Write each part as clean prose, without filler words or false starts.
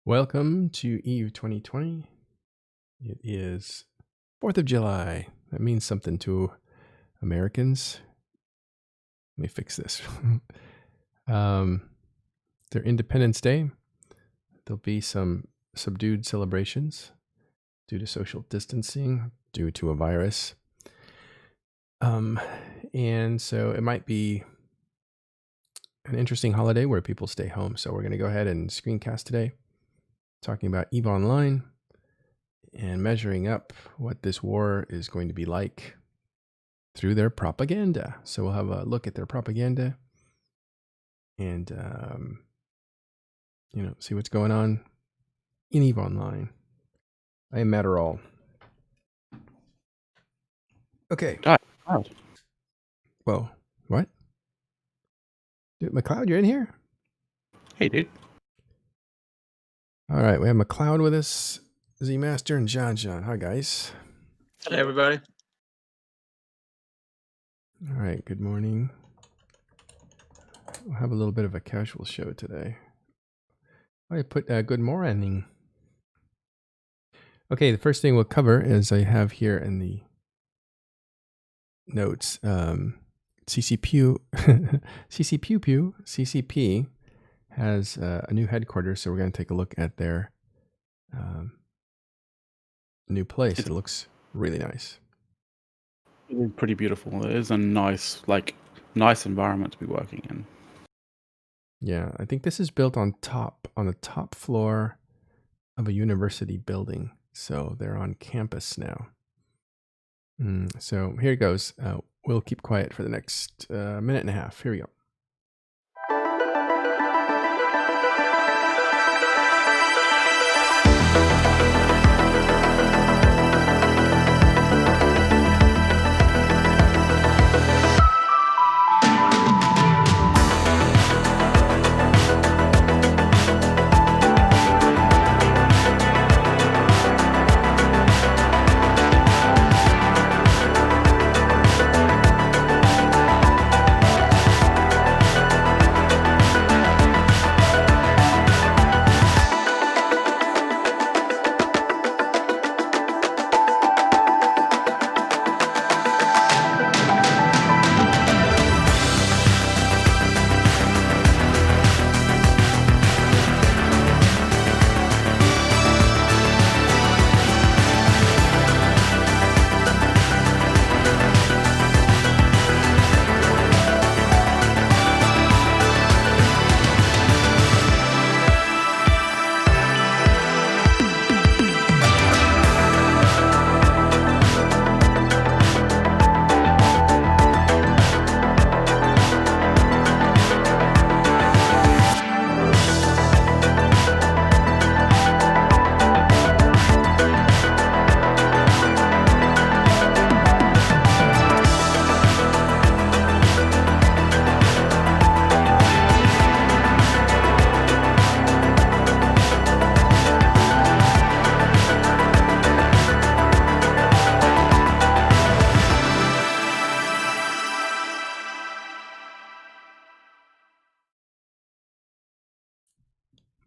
Welcome to EU 2020. It is 4th of July. That means something to Americans. Let me fix this. Their Independence Day. There'll be some subdued celebrations due to social distancing, due to a virus. And so it might be an interesting holiday where people stay home. So we're going to go ahead and screencast today, talking about EVE Online and measuring up what this war is going to be like through their propaganda. So we'll have a look at their propaganda and, see what's going on in EVE Online. I am Matterall. Okay. Wow. Whoa. What? Dude, McLeod, you're in here? Hey, dude. All right. We have McLeod with us, Z Master, and John. Hi, guys. Hello, everybody. All right. Good morning. We'll have a little bit of a casual show today. I put good morning. Okay, the first thing we'll cover is I have here in the notes CCP has a new headquarters, so we're going to take a look at their new place. It looks really nice. It is pretty beautiful. It is a nice environment to be working in. Yeah, I think this is built on the top floor of a university building. So they're on campus now. So here it goes. We'll keep quiet for the next minute and a half. Here we go.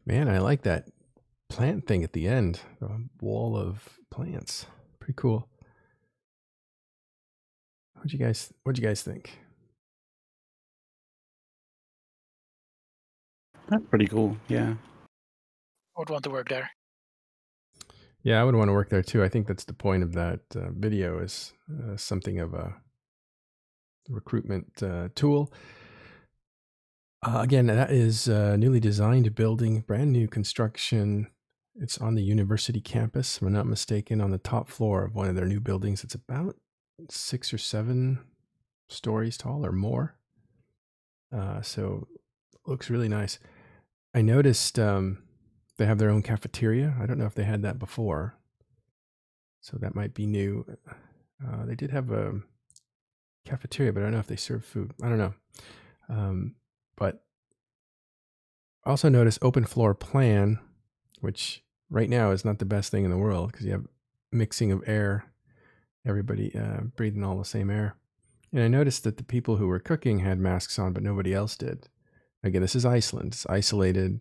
Man, I like that plant thing at the end. A wall of plants. Pretty cool. What'd you guys think? That's pretty cool. Yeah. I would want to work there. Yeah, I would want to work there too. I think that's the point of that video, is something of a recruitment tool. Again, that is a newly designed building, brand new construction. It's on the university campus, if I'm not mistaken, on the top floor of one of their new buildings. It's about 6 or 7 stories tall or more. So it looks really nice. I noticed they have their own cafeteria. I don't know if they had that before, so that might be new. They did have a cafeteria, but I don't know if they serve food. I don't know. But I also noticed open floor plan, which right now is not the best thing in the world because you have mixing of air, everybody breathing all the same air. And I noticed that the people who were cooking had masks on, but nobody else did. Again, this is Iceland. It's isolated.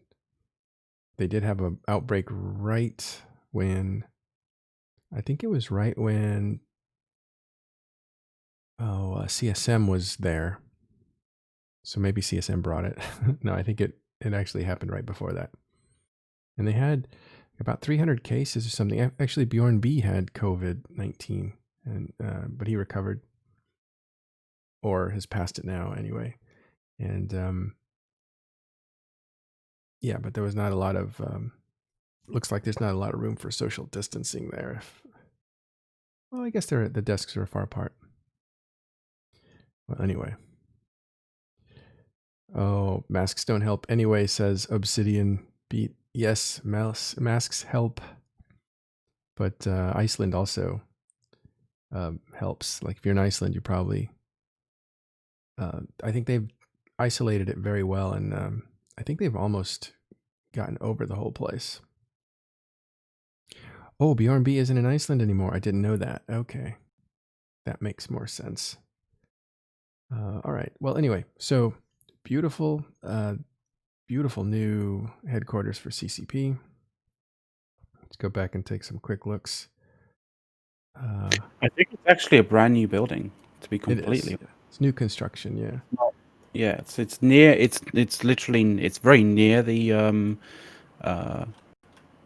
they did have an outbreak right when, I think it was right when CSM was there. So maybe CSM brought it. No, I think it actually happened right before that. And they had about 300 cases or something. Actually, Bjorn B had COVID-19, and but he recovered, or has passed it now anyway. And yeah, but there was not a lot of. Looks like there's not a lot of room for social distancing there. Well, I guess the desks are far apart. Well, anyway. Oh, masks don't help anyway, says Obsidian Beat. Yes, masks help, but Iceland also helps. Like if you're in Iceland, you probably. I think they've isolated it very well, and I think they've almost gotten over the whole place. Oh, Bjorn B isn't in Iceland anymore. I didn't know that. Okay, that makes more sense. All right. Well, anyway, so beautiful, beautiful new headquarters for CCP. Let's go back and take some quick looks. I think it's actually a brand new building, to be completely. It is. It's new construction, yeah. Yeah, it's near. It's literally. It's very near the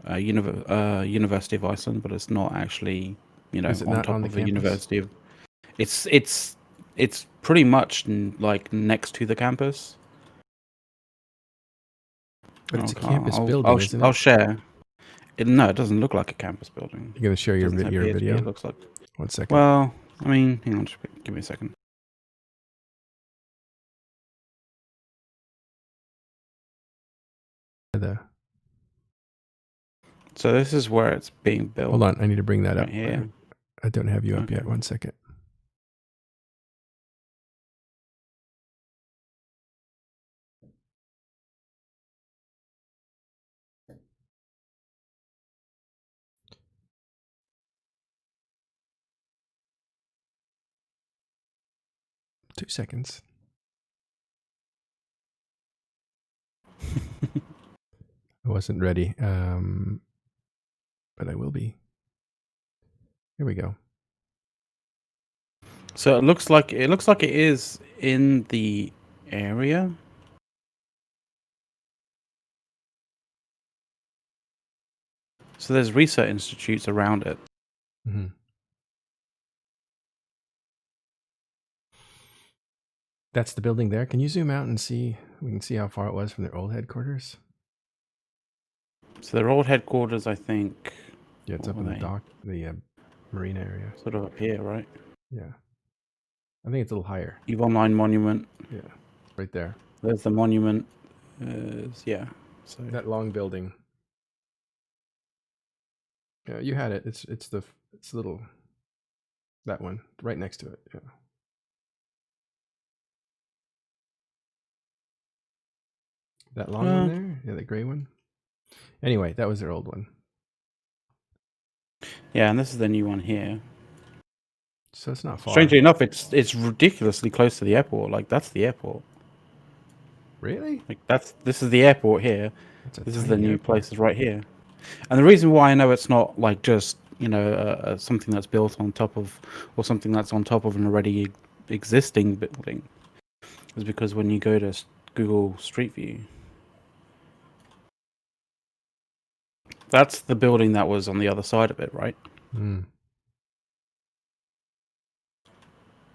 University of Iceland, but it's not actually. Is it on not top on the of the campus? University of. It's pretty much like next to the campus. But it's a campus building, I'll, isn't it? I'll share. No, it doesn't look like a campus building. You're going to share your video? It looks like. 1 second. Well, I mean, hang on, just give me a second. So this is where it's being built. Hold on, I need to bring that right up. Here. I don't have you up yet. 1 second. Two seconds. I wasn't ready, but I will be. Here we go. So it looks like it is in the area. So there's research institutes around it. Mm-hmm. That's the building there. Can you zoom out and see? We can see how far it was from their old headquarters. So their old headquarters, I think. Yeah, it's up in the dock, the marina area. Sort of up here, right? Yeah. I think it's a little higher. EVE Online Monument. Yeah, right there. There's the monument. Yeah. So that long building. Yeah, you had it. It's little. That one right next to it. Yeah. That long one there? Yeah, the gray one. Anyway, that was their old one. Yeah, and this is the new one here. So it's not far. Strangely enough, it's ridiculously close to the airport. Like that's the airport. Really? Like this is the airport here. This is the new airport. places right here. And the reason why I know it's not like just something that's built on top of, or something that's on top of an already existing building, is because when you go to Google Street View, that's the building that was on the other side of it, right? Mm.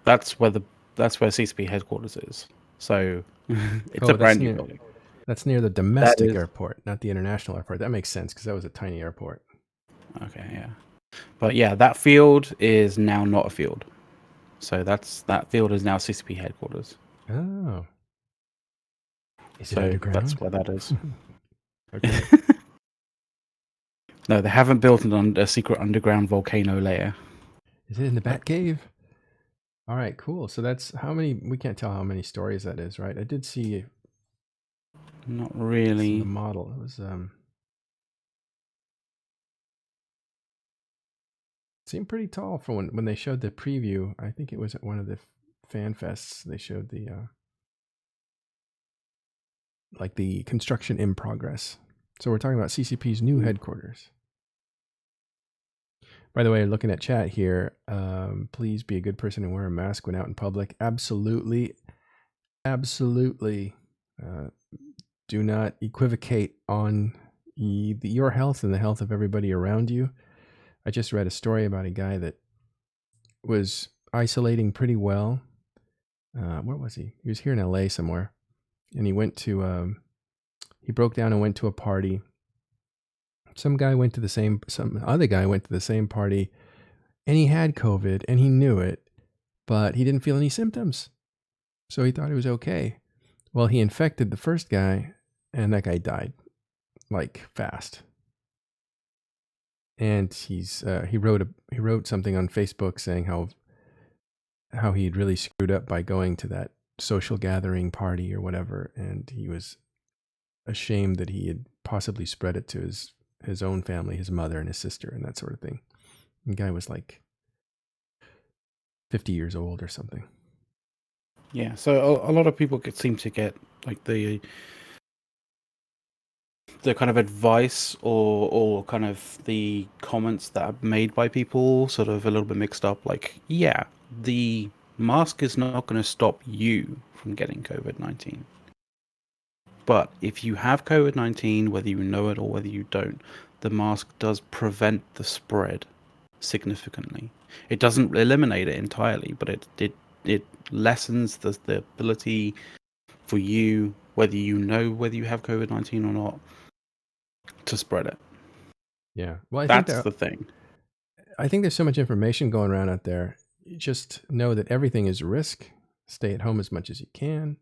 That's where CCP headquarters is. So it's a brand new building. That's near the domestic airport, not the international airport. That makes sense because that was a tiny airport. Okay, yeah. But yeah, that field is now not a field. So that field is now CCP headquarters. Oh. Is it so underground? That's where that is. Okay. No, they haven't built a secret underground volcano layer. Is it in the Batcave? All right, cool. So that's how many? We can't tell how many stories that is, right? I did see. Not really. The model. It was seemed pretty tall for when they showed the preview. I think it was at one of the fan fests. They showed the like the construction in progress. So we're talking about CCP's new headquarters. By the way, looking at chat here, please be a good person and wear a mask when out in public. Absolutely. Absolutely. Do not equivocate on your health and the health of everybody around you. I just read a story about a guy that was isolating pretty well. Where was he? He was here in LA somewhere. And he went to, he broke down and went to a party. Some other guy went to the same party, and he had COVID and he knew it, but he didn't feel any symptoms. So he thought it was okay. Well, he infected the first guy, and that guy died, like, fast. And he wrote something on Facebook saying how he'd really screwed up by going to that social gathering party or whatever, and he was ashamed that he had possibly spread it to his own family, his mother and his sister and that sort of thing. The guy was like 50 years old or something. Yeah, so a lot of people seem to get like the kind of advice or kind of the comments that are made by people sort of a little bit mixed up. Like, yeah, the mask is not going to stop you from getting COVID-19. But if you have COVID-19, whether you know it or whether you don't, the mask does prevent the spread significantly. It doesn't eliminate it entirely, but it lessens the ability for you, whether you know whether you have COVID-19 or not, to spread it. Yeah. Well, That's the thing. I think there's so much information going around out there. You just know that everything is risk. Stay at home as much as you can.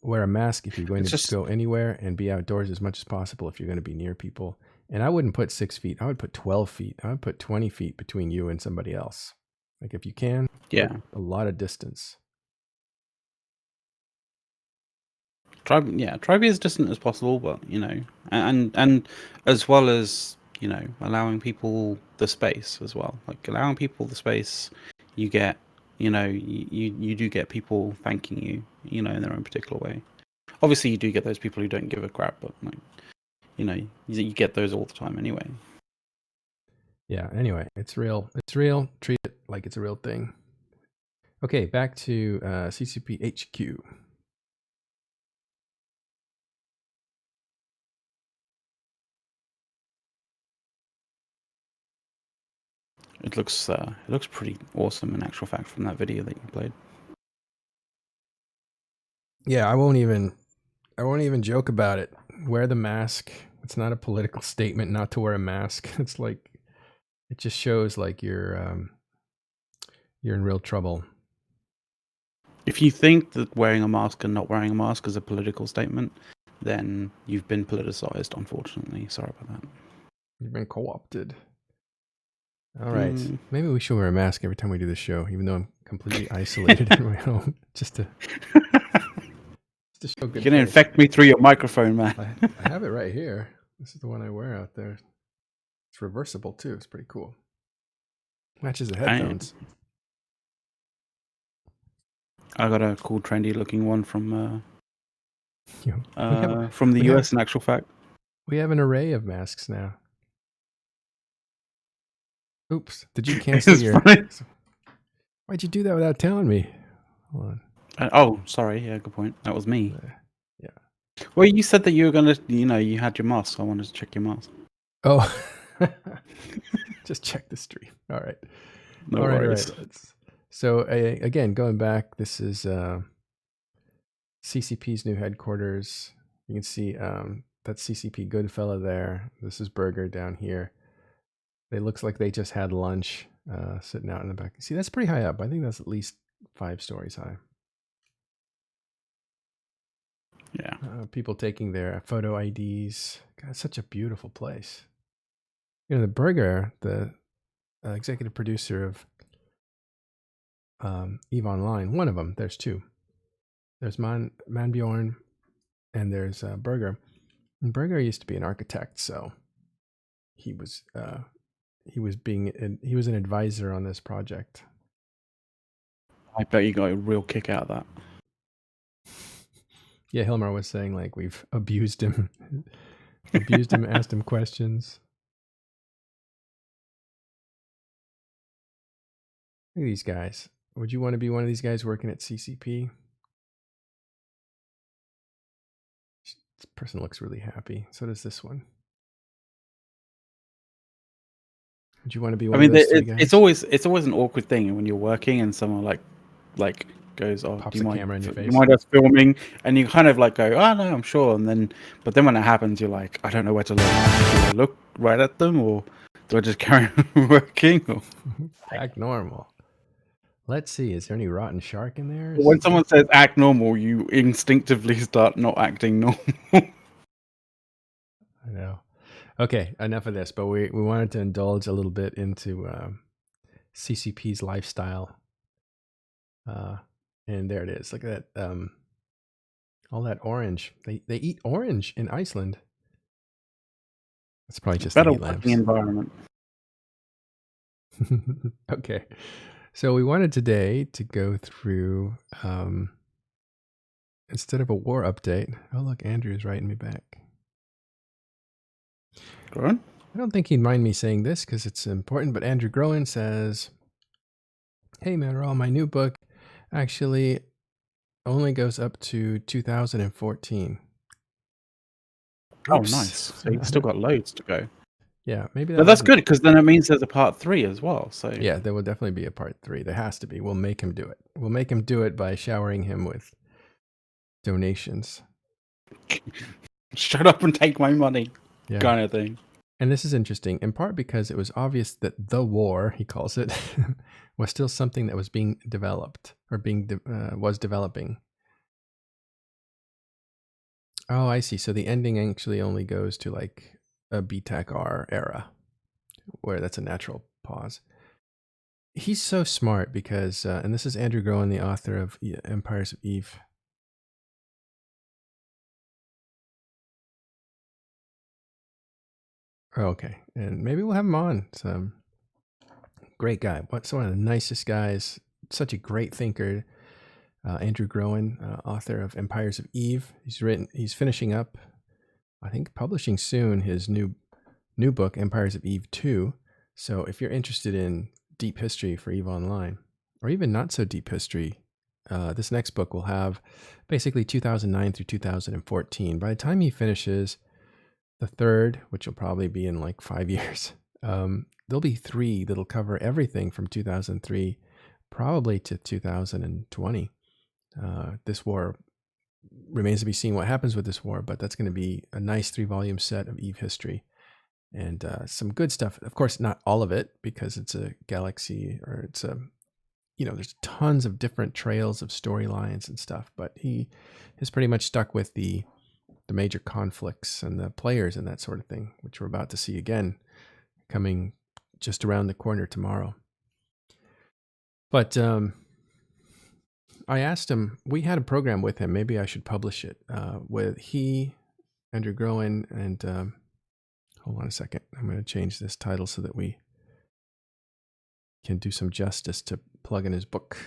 Wear a mask if you're going to go anywhere, and be outdoors as much as possible if you're going to be near people. And I wouldn't put 6 feet. I would put 12 feet. I would put 20 feet between you and somebody else. Like, if you can, yeah, a lot of distance. Try be as distant as possible, but and as well as allowing people the space as well. Like, allowing people the space, you get you do get people thanking you in their own particular way. Obviously, you do get those people who don't give a crap, but you get those all the time anyway. Yeah. Anyway, it's real. It's real. Treat it like it's a real thing. Okay, back to CCP HQ. It looks pretty awesome in actual fact from that video that you played. Yeah, I won't even joke about it. Wear the mask. It's not a political statement not to wear a mask. It's like, it just shows like you're in real trouble. If you think that wearing a mask and not wearing a mask is a political statement, then you've been politicized, unfortunately. Sorry about that. You've been co-opted. All right. Maybe we should wear a mask every time we do the show, even though I'm completely isolated in my home, just to show good. You're gonna infect me through your microphone, man. I have it right here. This is the one I wear out there. It's reversible too. It's pretty cool. Matches the headphones. I got a cool, trendy looking one from the US. In actual fact, we have an array of masks now. Oops! Did you cancel your? Funny. Why'd you do that without telling me? Hold on. Sorry. Yeah, good point. That was me. Yeah. Well, you said that you were gonna, you had your mask. So I wanted to check your mask. Oh, just check the stream. All right. No worries. All right. So again, going back, this is CCP's new headquarters. You can see that's CCP Goodfella there. This is Burger down here. It looks like they just had lunch sitting out in the back. See, that's pretty high up. I think that's at least 5 stories high. Yeah. People taking their photo IDs. God, it's such a beautiful place. The Burger, the executive producer of EVE Online, one of them, there's 2. There's Manbjorn and there's Burger. And Burger used to be an architect, so he was an advisor on this project. I bet you got a real kick out of that. Yeah, Hilmar was saying like we've abused him, abused him, asked him questions. Look at these guys. Would you want to be one of these guys working at CCP? This person looks really happy. So does this one. Would you want to be I one of mean, those three guys? it's always an awkward thing when you're working and someone like goes, "Oh, Pops do you a mind? camera in your Do you face. mind us filming?" And you kind of like go, "Oh no, I'm sure." But then when it happens, you're like, "I don't know where to look. Do I look right at them, or do I just carry on working?" Or... Act normal. Let's see. Is there any rotten shark in there? When someone says "act normal," you instinctively start not acting normal. I know. Okay, enough of this. But we wanted to indulge a little bit into CCP's lifestyle. And there it is. Look at that. All that orange. They eat orange in Iceland. It's probably just Better the heat working lamps. environment. Okay. So we wanted today to go through, instead of a war update. Oh, look, Andrew's writing me back. Go on. I don't think he'd mind me saying this because it's important, but Andrew Groen says, "Hey, Manuel, my new book actually only goes up to 2014. Oh, Oops. nice. So you've still got loads to go. Yeah, maybe that But that's wasn't- good because then it means there's a part 3 as well. So Yeah, there will definitely be a part 3. There has to be. We'll make him do it. We'll make him do it by showering him with donations. Shut up and take my money, Yeah. kind of thing. And this is interesting, in part because it was obvious that the war, he calls it, was still something that was being developed or was developing. Oh, I see. So the ending actually only goes to like a BTAC-R era, where that's a natural pause. He's so smart because, and this is Andrew Groen, the author of Empires of Eve. Oh, okay, and maybe we'll have him on. So, great guy. What's one of the nicest guys? Such a great thinker. Andrew Groen, author of Empires of Eve. He's finishing up, I think, publishing soon his new book, Empires of Eve 2. So if you're interested in deep history for EVE Online, or even not so deep history, this next book will have basically 2009 through 2014. By the time he finishes the third, which will probably be in like 5 years, there'll be 3 that'll cover everything from 2003 probably to 2020. This war remains to be seen what happens with this war, but that's going to be a nice 3-volume set of EVE history. And some good stuff. Of course, not all of it because it's a galaxy, or it's a, there's tons of different trails of storylines and stuff. But he has pretty much stuck with the major conflicts and the players and that sort of thing, which we're about to see again, coming just around the corner tomorrow. But I asked him. We had a program with him. Maybe I should publish it with Andrew Groen, and. Hold on a second. I'm going to change this title so that we can do some justice to plug in his book.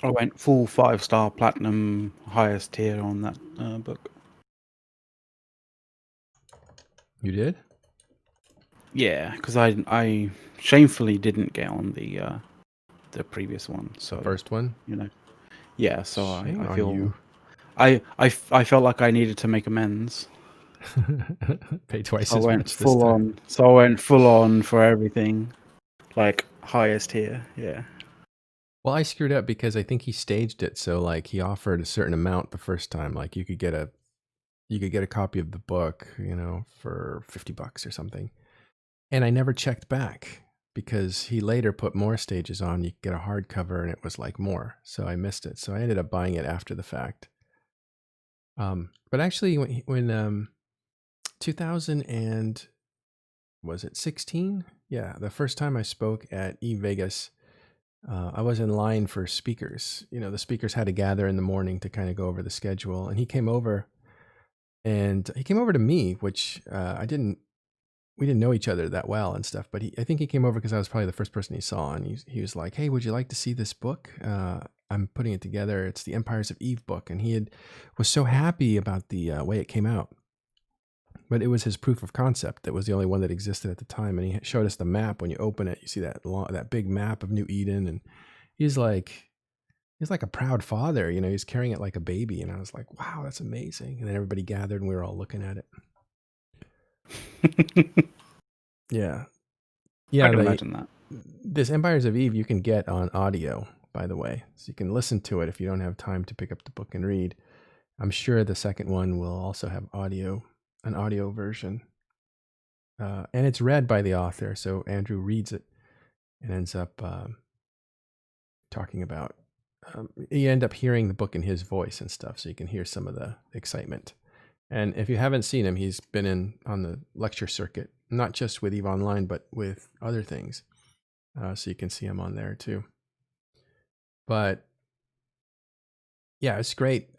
I went full 5-star platinum, highest tier on that book. You did? Yeah, because I shamefully didn't get on the previous one. So First one? Yeah, so Shame I on feel you. I felt like I needed to make amends. Pay twice So as I went much this full time. on. So I went full on for everything, like highest tier. Yeah. Well, I screwed up because I think he staged it so like he offered a certain amount the first time. Like you could get a copy of the book, for $50 or something. And I never checked back because he later put more stages on. You could get a hardcover and it was like more. So I missed it. So I ended up buying it after the fact. But actually when 2000 and was it 16? Yeah, the first time I spoke at eVegas, I was in line for speakers. The speakers had to gather in the morning to kind of go over the schedule, and he came over to me, which I didn't we didn't know each other that well and stuff, but I think he came over because I was probably the first person he saw, and he was like, "Hey, would you like to see this book? I'm putting it together. It's the Empires of Eve book," and was so happy about the way it came out. But it was his proof of concept that was the only one that existed at the time, and he showed us the map. When you open it, you see that big map of New Eden, and he's like a proud father, he's carrying it like a baby, and I was like, wow, that's amazing. And then everybody gathered and we were all looking at it. Yeah. I can imagine that. This Empires of Eve you can get on audio, by the way, so you can listen to it if you don't have time to pick up the book and read. I'm sure the second one will also have an audio version, and it's read by the author, so Andrew reads it and ends up talking about you end up hearing the book in his voice and stuff, so you can hear some of the excitement. And if you haven't seen him, he's been on the lecture circuit, not just with EVE Online, but with other things. So you can see him on there too. But yeah, it's great.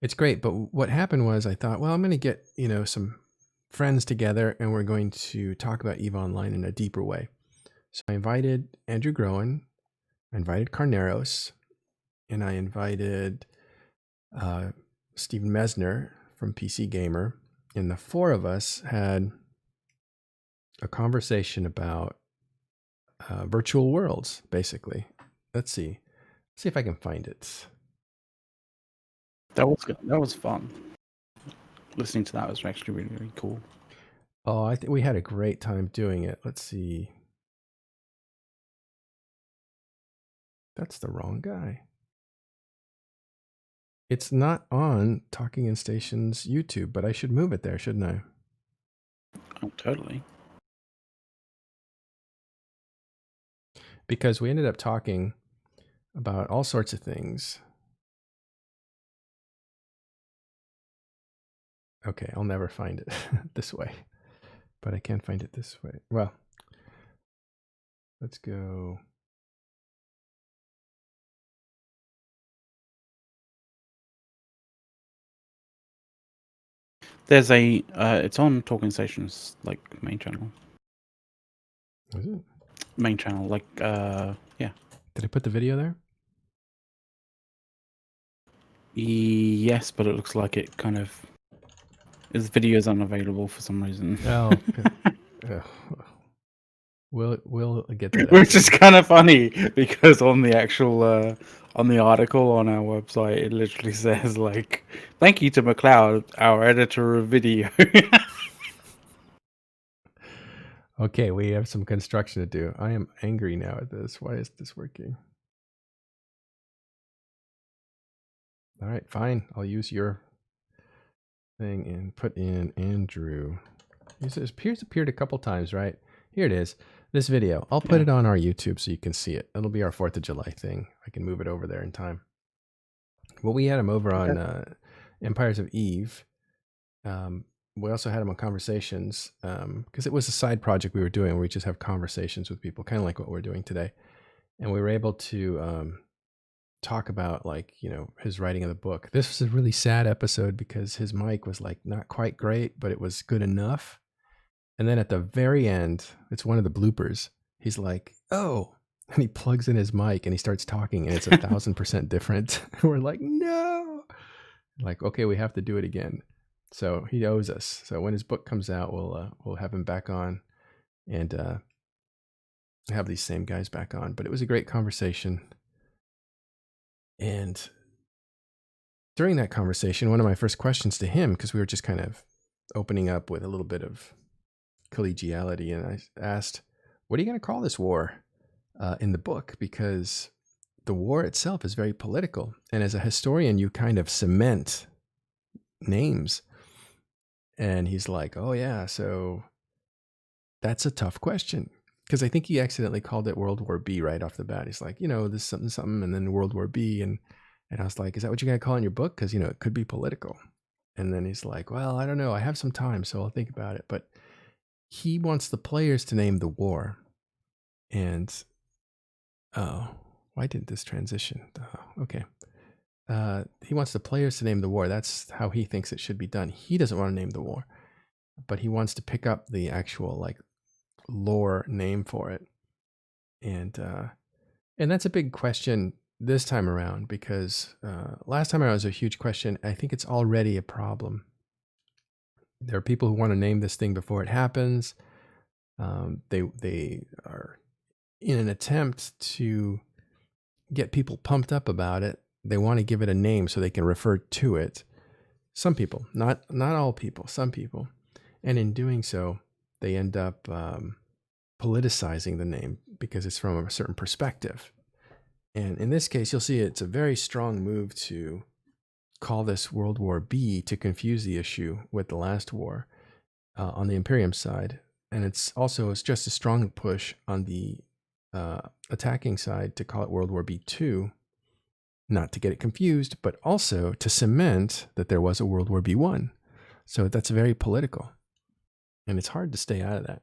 It's great. But what happened was I thought, well, I'm going to get, some friends together and we're going to talk about EVE Online in a deeper way. So I invited Andrew Groen, I invited Carneros, and I invited Stephen Mesner from PC Gamer. And the four of us had a conversation about virtual worlds, basically. Let's see if I can find it. That was fun. Listening to that was actually really, really cool. Oh, I think we had a great time doing it. Let's see. That's the wrong guy. It's not on Talking in Station's YouTube, but I should move it there, shouldn't I? Oh, totally. Because we ended up talking about all sorts of things. Okay, I'll never find it this way, but I can find it this way. Well, let's go. There's it's on Talking Station's main channel. Is it? Main channel, yeah. Did I put the video there? Yes, but it looks like it kind of his video is unavailable for some reason. Oh, we'll get that. Which is kind of funny because on the actual on the article on our website, it literally says "Thank you to McLeod, our editor of video." Okay, we have some construction to do. I am angry now at this. Why is this working? All right, fine. I'll use your thing and put in Andrew. It appeared a couple times, right? Here it is. This video. I'll put it on our YouTube so you can see it. It'll be our 4th of July thing. I can move it over there in time. Well, we had him over on Empires of Eve. We also had him on Conversations because it was a side project we were doing where we just have conversations with people, kind of like what we're doing today. And we were able to talk about his writing of the book. This was a really sad episode because his mic was not quite great, but it was good enough. And then at the very end, it's one of the bloopers. He's like, "Oh," and he plugs in his mic and he starts talking, and it's 1,000% different. We're like, "No!" Okay, we have to do it again. So he owes us. So when his book comes out, we'll have him back on, and have these same guys back on. But it was a great conversation. And during that conversation, one of my first questions to him, because we were just kind of opening up with a little bit of collegiality, and I asked, "What are you going to call this war in the book?" Because the war itself is very political, and as a historian, you kind of cement names. And he's like, "Oh yeah, so that's a tough question." Because I think he accidentally called it World War B right off the bat. He's like, this something, something, and then World War B. And I was like, "Is that what you're going to call in your book? Because, it could be political." And then he's like, "Well, I don't know. I have some time, so I'll think about it." But he wants the players to name the war. And, why didn't this transition? Okay. He wants the players to name the war. That's how he thinks it should be done. He doesn't want to name the war. but he wants to pick up the actual like lore name for it. And that's a big question this time around, because last time around was a huge question. I think it's already a problem. There are people who want to name this thing before it happens. They are in an attempt to get people pumped up about it. They want to give it a name so they can refer to it. Some people, not all people, some people. And in doing so, they end up politicizing the name because it's from a certain perspective. And in this case, you'll see it's a very strong move to call this World War B to confuse the issue with the last war on the Imperium side. And it's just a strong push on the attacking side to call it World War B2, not to get it confused, but also to cement that there was a World War B1. So that's very political, and it's hard to stay out of that.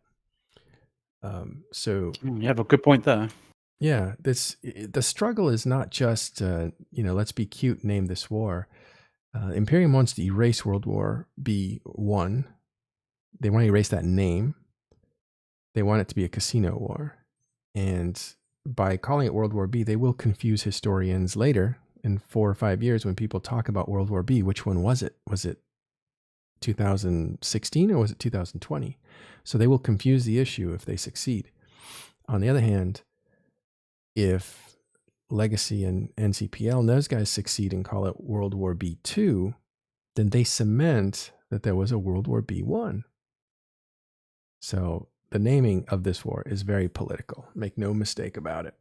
So you have a good point there. Yeah, the struggle is not just let's be cute, name this war. Imperium wants to erase World War B1. They want to erase that name. They want it to be a casino war. And by calling it World War B, they will confuse historians later in 4 or 5 years when people talk about World War B. Which one was it? Was it 2016 or was it 2020? So they will confuse the issue if they succeed. On the other hand, if Legacy and NCPL and those guys succeed and call it World War B2, then they cement that there was a World War B1. So the naming of this war is very political. Make no mistake about it.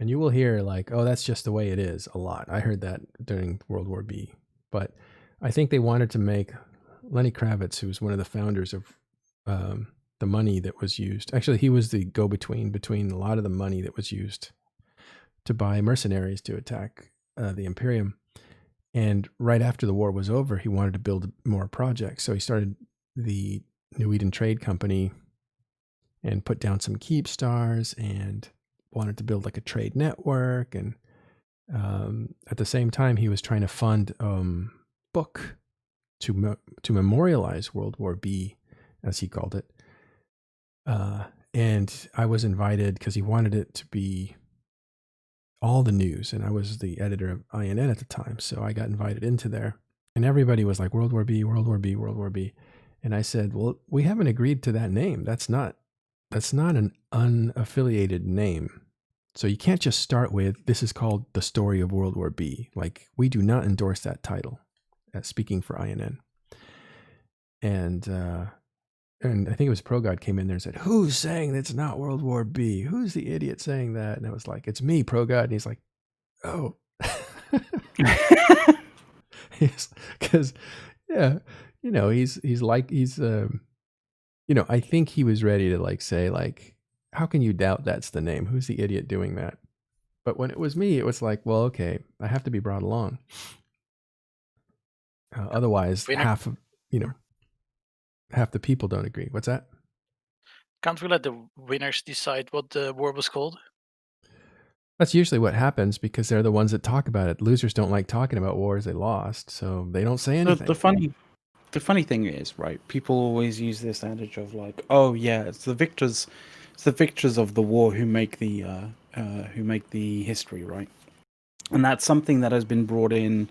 And you will hear like, oh, that's just the way it is a lot. I heard that during World War B. But I think they wanted to make Lenny Kravitz, who was one of the founders of the money that was used. Actually, he was the go-between between a lot of the money that was used to buy mercenaries to attack the Imperium. And right after the war was over, he wanted to build more projects. So he started the New Eden Trade Company and put down some keep stars and wanted to build like a trade network. And at the same time, he was trying to fund book to memorialize World War B, as he called it. And I was invited because he wanted it to be all the news. And I was the editor of INN at the time. So I got invited into there. And everybody was like, World War B, World War B, World War B. And I said, well, we haven't agreed to that name. That's not an unaffiliated name. So you can't just start with, this is called The Story of World War B. Like, we do not endorse that title, speaking for INN. And I think it was ProGod came in there and said, who's saying it's not World War B? Who's the idiot saying that? And I was like, it's me, ProGod. And he's like, oh. Because, yeah, I think he was ready to like say like, how can you doubt that's the name? Who's the idiot doing that? But when it was me, it was like, well, okay, I have to be brought along. Otherwise, half the people don't agree. What's that? Can't we let the winners decide what the war was called? That's usually what happens because they're the ones that talk about it. Losers don't like talking about wars they lost, so they don't say anything. The funny thing is, right? People always use this adage of like, oh yeah, it's the victors of the war who make the history, right? And that's something that has been brought in,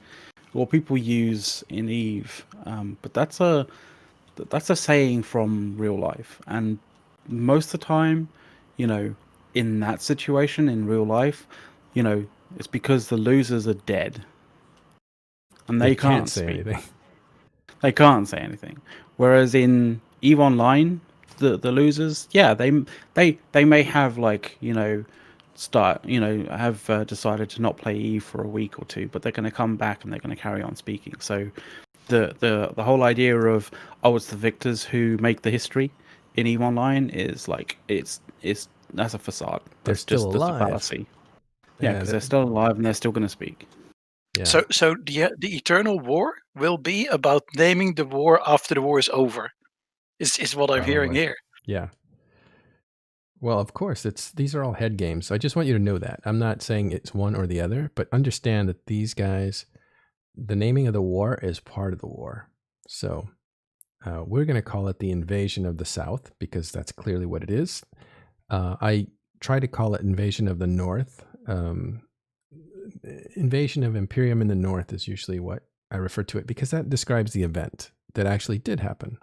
or people use in Eve, but that's a saying from real life, and most of the time, in that situation in real life, it's because the losers are dead and they can't say speak. anything. They can't say anything. Whereas in EVE Online, the losers, yeah, they may have have decided to not play EVE for a week or two, but they're going to come back and they're going to carry on speaking. So the whole idea of it's the victors who make the history in EVE Online is like it's that's a facade. That's still alive. That's a fallacy. Yeah, because they're still alive and they're still going to speak. Yeah. So the Eternal War will be about naming the war after the war is over. Is what I'm hearing here. Yeah. Well, of course, these are all head games. So I just want you to know that. I'm not saying it's one or the other, but understand that these guys, the naming of the war is part of the war. So we're going to call it the invasion of the South because that's clearly what it is. I try to call it invasion of the North. Invasion of Imperium in the North is usually what I refer to it because that describes the event that actually did happen.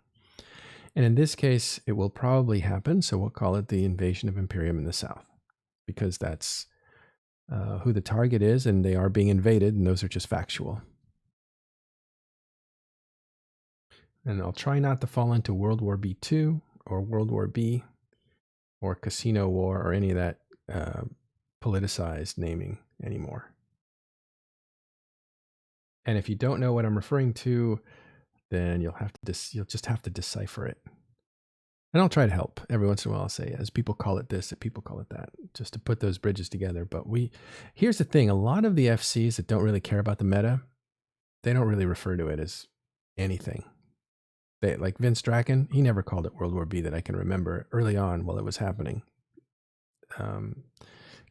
And in this case, it will probably happen. So we'll call it the invasion of Imperium in the South because that's who the target is, and they are being invaded, and those are just factual. And I'll try not to fall into World War B2 or World War B or Casino War or any of that politicized naming anymore. And if you don't know what I'm referring to, then you'll just have to decipher it. And I'll try to help. Every once in a while I'll say, as people call it this, people call it that, just to put those bridges together. But here's the thing, a lot of the FCs that don't really care about the meta, they don't really refer to it as anything. Like Vince Draken, he never called it World War B that I can remember early on while it was happening.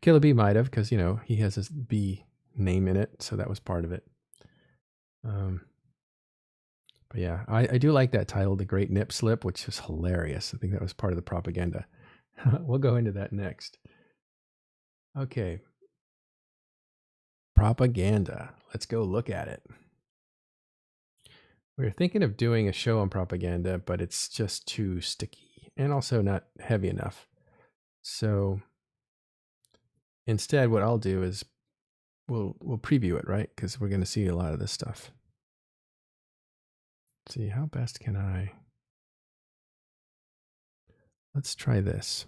Killer B might have, because, he has his B name in it, so that was part of it. But yeah, I do like that title, The Great Nip Slip, which is hilarious. I think that was part of the propaganda. We'll go into that next. Okay. Propaganda. Let's go look at it. We were thinking of doing a show on propaganda, but it's just too sticky and also not heavy enough. So instead, what I'll do is we'll preview it, right? Because we're going to see a lot of this stuff. Let's see, how best can I? Let's try this.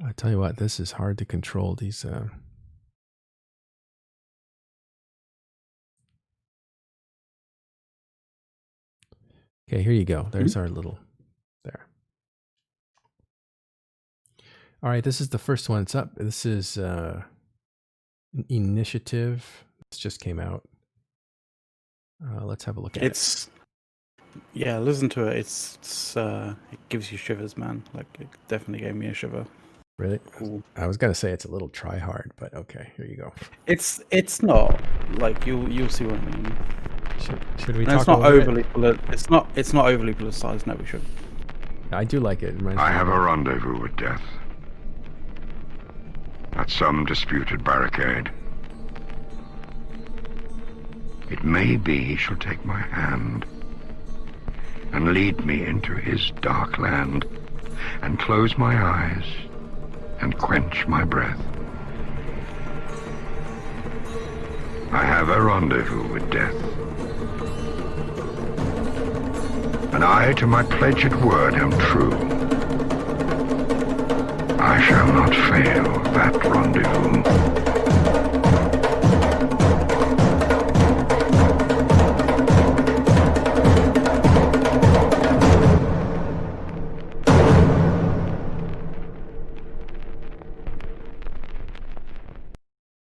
I tell you what, this is hard to control. These. Okay, here you go. There's our little there. All right, this is the first one. It's up. This is an initiative. This just came out. Let's have a look at it. Yeah, listen to it. It gives you shivers, man. Like, it definitely gave me a shiver. Really? Cool. I was gonna say it's a little try hard, but okay, here you go. It's not like you'll see what I mean. Should we talk? It's not overly it's not overly politicized. No, we should. I do like it. I have a rendezvous with death at some disputed barricade. It may be he shall take my hand and lead me into his dark land and close my eyes and quench my breath. I have a rendezvous with death, and I to my pledged word am true. I shall not fail that rendezvous.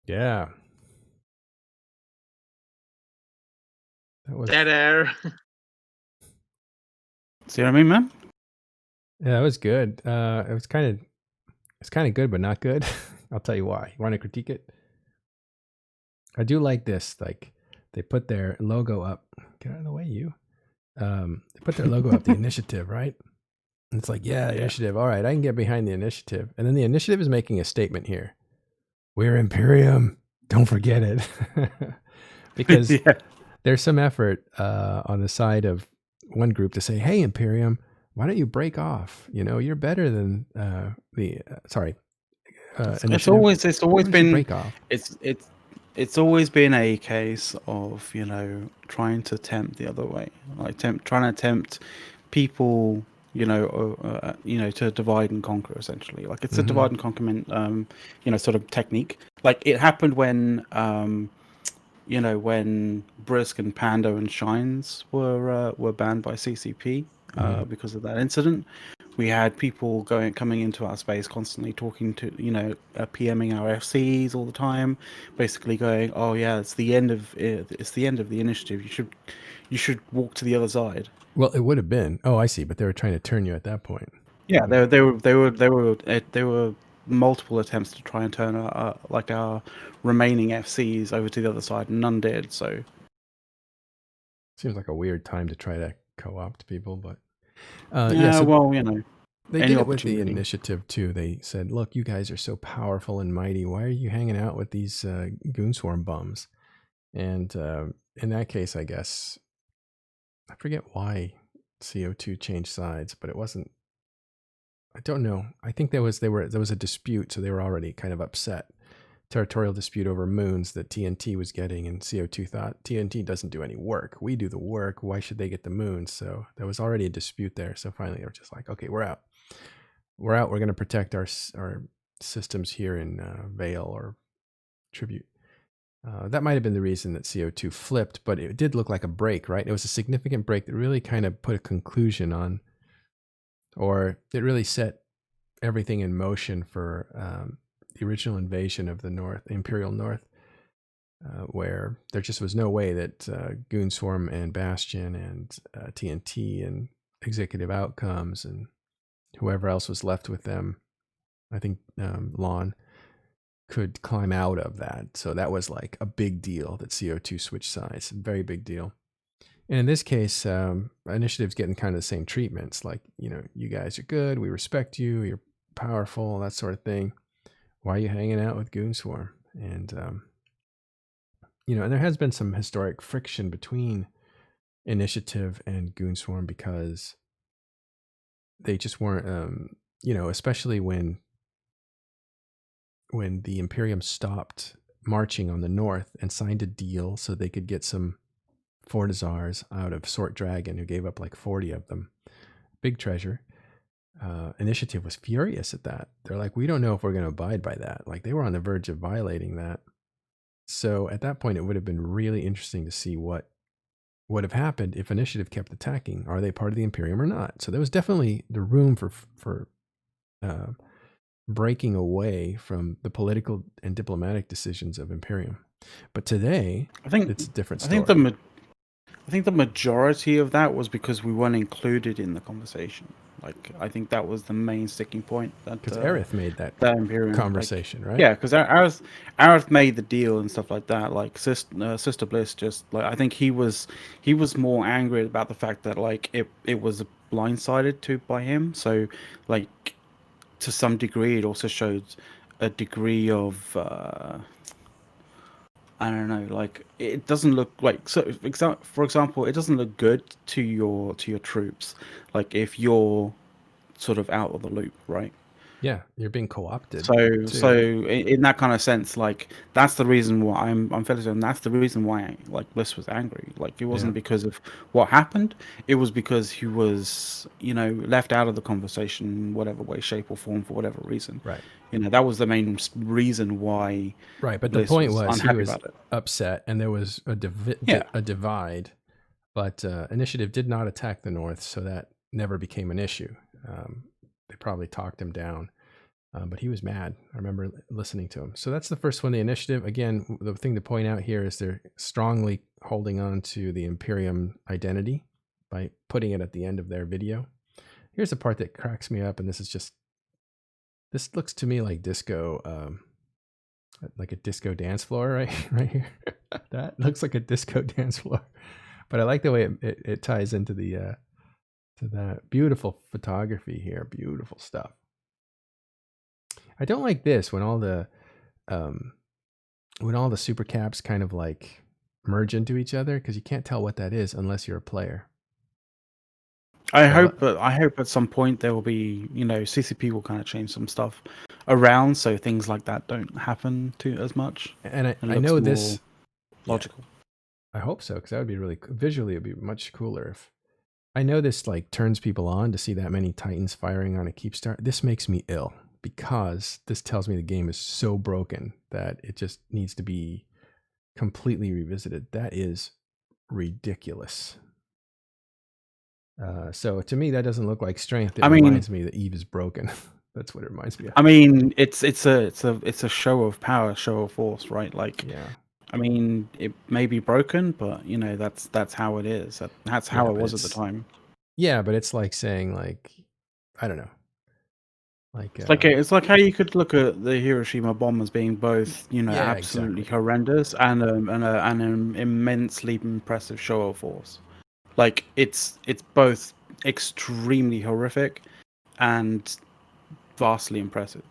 Yeah. That was dead air. See what I mean, man? Yeah, that was good. It's kind of good, but not good. I'll tell you why. You want to critique it? I do like this. Like, they put their logo up. Get out of the way, you. They put their logo up, the initiative, right? And it's like, yeah, initiative. All right, I can get behind the initiative. And then the initiative is making a statement here. We're Imperium. Don't forget it. Because there's some effort on the side of one group to say, hey, Imperium, why don't you break off? You're better than it's always been break off. It's always been a case of, trying to tempt the other way, like trying to tempt people, to divide and conquer, essentially. Like, it's a divide and conquer, sort of technique. Like, it happened when, when Brisk and Pando and Shines were banned by CCP because of that incident. We had people coming into our space constantly, talking to, PMing our FCs all the time, basically going, "Oh yeah, it's the end of the initiative. You should walk to the other side." Well, it would have been. Oh, I see. But they were trying to turn you at that point. Yeah, they were multiple attempts to try and turn our remaining FCs over to the other side, and none did. So Seems like a weird time to try to co-opt people, but yeah, so well, they any did it with the opportunity. initiative too. They said, "Look, you guys are so powerful and mighty. Why are you hanging out with these goonswarm bums?" And in that case, I guess I forget why CO2 changed sides, but it wasn't. I don't know. I think there was a dispute, so they were already kind of upset. Territorial dispute over moons that TNT was getting, and CO2 thought TNT doesn't do any work. We do the work. Why should they get the moons? So there was already a dispute there. So finally, they were just like, "Okay, we're out. We're out. We're going to protect our systems here in Vale or Tribute." That might have been the reason that CO2 flipped, but it did look like a break, right? It was a significant break that really kind of put a conclusion on, or it really set everything in motion for the original invasion of the North, the Imperial North, where there just was no way that Goonswarm and Bastion and TNT and Executive Outcomes and whoever else was left with them, I think Lon, could climb out of that. So that was like a big deal that CO2 switched sides, very big deal. And in this case, Initiative's getting kind of the same treatments. Like, you guys are good, we respect you, you're powerful, that sort of thing. Why are you hanging out with Goonswarm? And and there has been some historic friction between Initiative and Goonswarm because they just weren't, especially when the Imperium stopped marching on the north and signed a deal so they could get some Fortizars out of Sword Dragon, who gave up like 40 of them. Big treasure. Initiative was furious at that. They're like, we don't know if we're going to abide by that. Like, they were on the verge of violating that. So at that point, it would have been really interesting to see what would have happened if Initiative kept attacking. Are they part of the Imperium or not? So there was definitely the room for breaking away from the political and diplomatic decisions of Imperium. But today, it's a different story. I think the majority of that was because we weren't included in the conversation. Like, I think that was the main sticking point. Because Aerith made that Imperium conversation, right? Yeah, because Aerith made the deal and stuff like that. Like Sister Bliss, just like, I think he was more angry about the fact that like it was blindsided by him. So like, to some degree, it also showed a degree of I don't know, like, it doesn't look like, so for example, it doesn't look good to your troops, like if you're sort of out of the loop, right? Yeah, you're being co-opted. So in that kind of sense, like, that's the reason why I'm fairly certain that's the reason why like Bliss was angry. Like, it wasn't because of what happened, it was because he was, left out of the conversation in whatever way, shape or form, for whatever reason. Right. That was the main reason why. Right, but Bliss the point was he was about it. upset, and there was a divide. But Initiative did not attack the North, so that never became an issue. They probably talked him down, but he was mad. I remember listening to him. So that's the first one, the Initiative. Again, the thing to point out here is they're strongly holding on to the Imperium identity by putting it at the end of their video. Here's the part that cracks me up, and this looks to me like disco, like a disco dance floor right here. That looks like a disco dance floor, but I like the way it ties into the to that beautiful photography here. Beautiful stuff. I don't like this when all the super caps kind of like merge into each other, because you can't tell what that is unless you're a player. I hope at some point there will be, CCP will kind of change some stuff around so things like that don't happen as much. And I know this logical. Yeah, I hope so, because that would be really visually. It'd be much cooler if. I know this like turns people on to see that many Titans firing on a Keepstar. This makes me ill, because this tells me the game is so broken that it just needs to be completely revisited. That is ridiculous. So to me, that doesn't look like strength. It reminds me that Eve is broken. That's what it reminds me of. I mean, it's a show of power, show of force, right? Like, yeah. I mean, it may be broken, but that's how it is. That's how it was at the time. Yeah, but it's like saying, like, I don't know. Like, It's like how you could look at the Hiroshima bomb as being both, you know, Yeah, absolutely exactly. horrendous and an immensely impressive show of force. Like it's both extremely horrific and vastly impressive.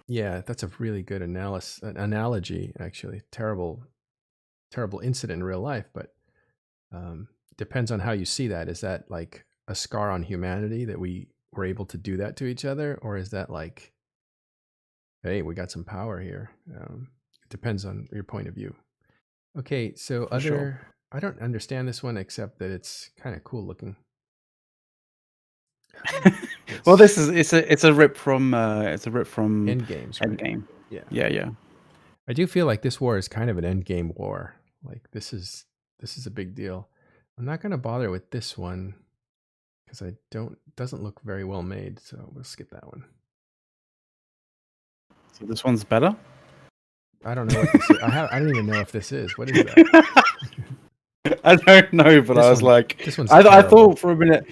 yeah, that's a really good analogy. Actually, terrible incident in real life, but depends on how you see that. Is that like a scar on humanity that we were able to do that to each other, or is that like, hey, we got some power here? It depends on your point of view. Okay, so For sure. I don't understand this one except that it's kind of cool looking. Well, this is it's a rip from End games, right? Endgame. Yeah. Yeah. I do feel like this war is kind of an end game war. Like this is a big deal. I'm not going to bother with this one because doesn't look very well made, so we'll skip that one. So this one's better. I don't know what this is. I don't even know if this is. What is that? I don't know, but This I was one- like, this one's I terrible. thought for a minute,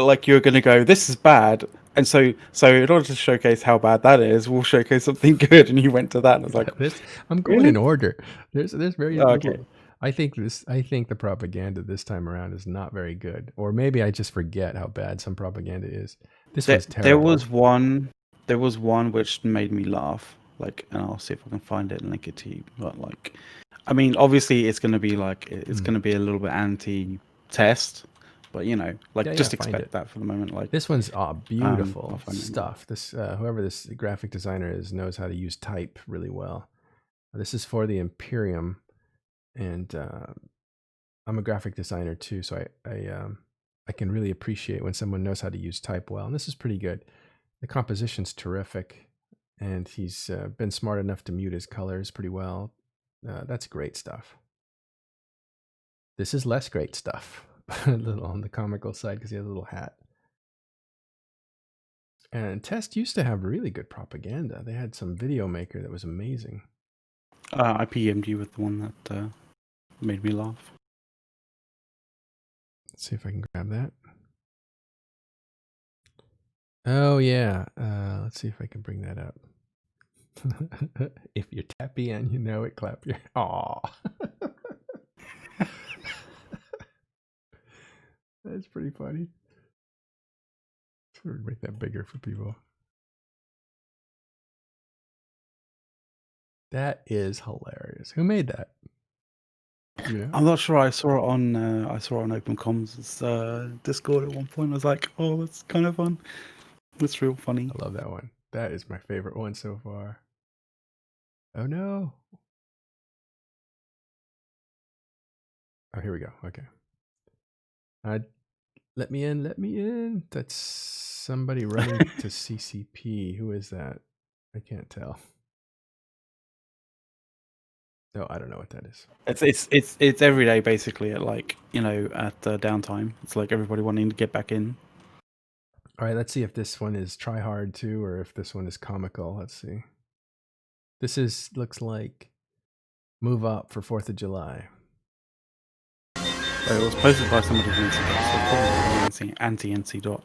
like you were going to go, this is bad, and so in order to showcase how bad that is, we'll showcase something good, and you went to that, and I was like, I'm going really? in order. There's very Oh, little. okay. I think the propaganda this time around is not very good, or maybe I just forget how bad some propaganda is. This one's terrible. There was one which made me laugh, like, and I'll see if I can find it and link it to you. But like, I mean, obviously it's going to be like it's going to be a little bit anti-test, but you know, like Yeah, just find expect it. that for the moment. Like This one's beautiful I'll find it. stuff. This whoever this graphic designer is knows how to use type really well. This is for the Imperium, and I'm a graphic designer too, so I can really appreciate when someone knows how to use type well. And this is pretty good. The composition's terrific, and he's been smart enough to mute his colors pretty well. That's great stuff. This is less great stuff, a little on the comical side because he has a little hat. And Test used to have really good propaganda. They had some video maker that was amazing. I PM'd you with the one that made me laugh. Let's see if I can grab that. Oh yeah. Let's see if I can bring that up. If you're tappy and you know it, clap your. Aw. That's pretty funny. Let's make that bigger for people. That is hilarious. Who made that? Yeah. I'm not sure. I saw it on Open Comms' Discord at one point. I was like, oh, that's kind of fun. That's real funny. I love that one. That is my favorite one so far. Oh no. Oh, here we go. Okay. Let me in. That's somebody running to CCP. Who is that? I can't tell. No, I don't know what that is. It's every day basically at like, you know, at downtime. It's like everybody wanting to get back in. All right, let's see if this one is try hard too, or if this one is comical. Let's see. This looks like move up for 4th of July. It was posted by somebody from NC Dot, so probably anti-NC Dot.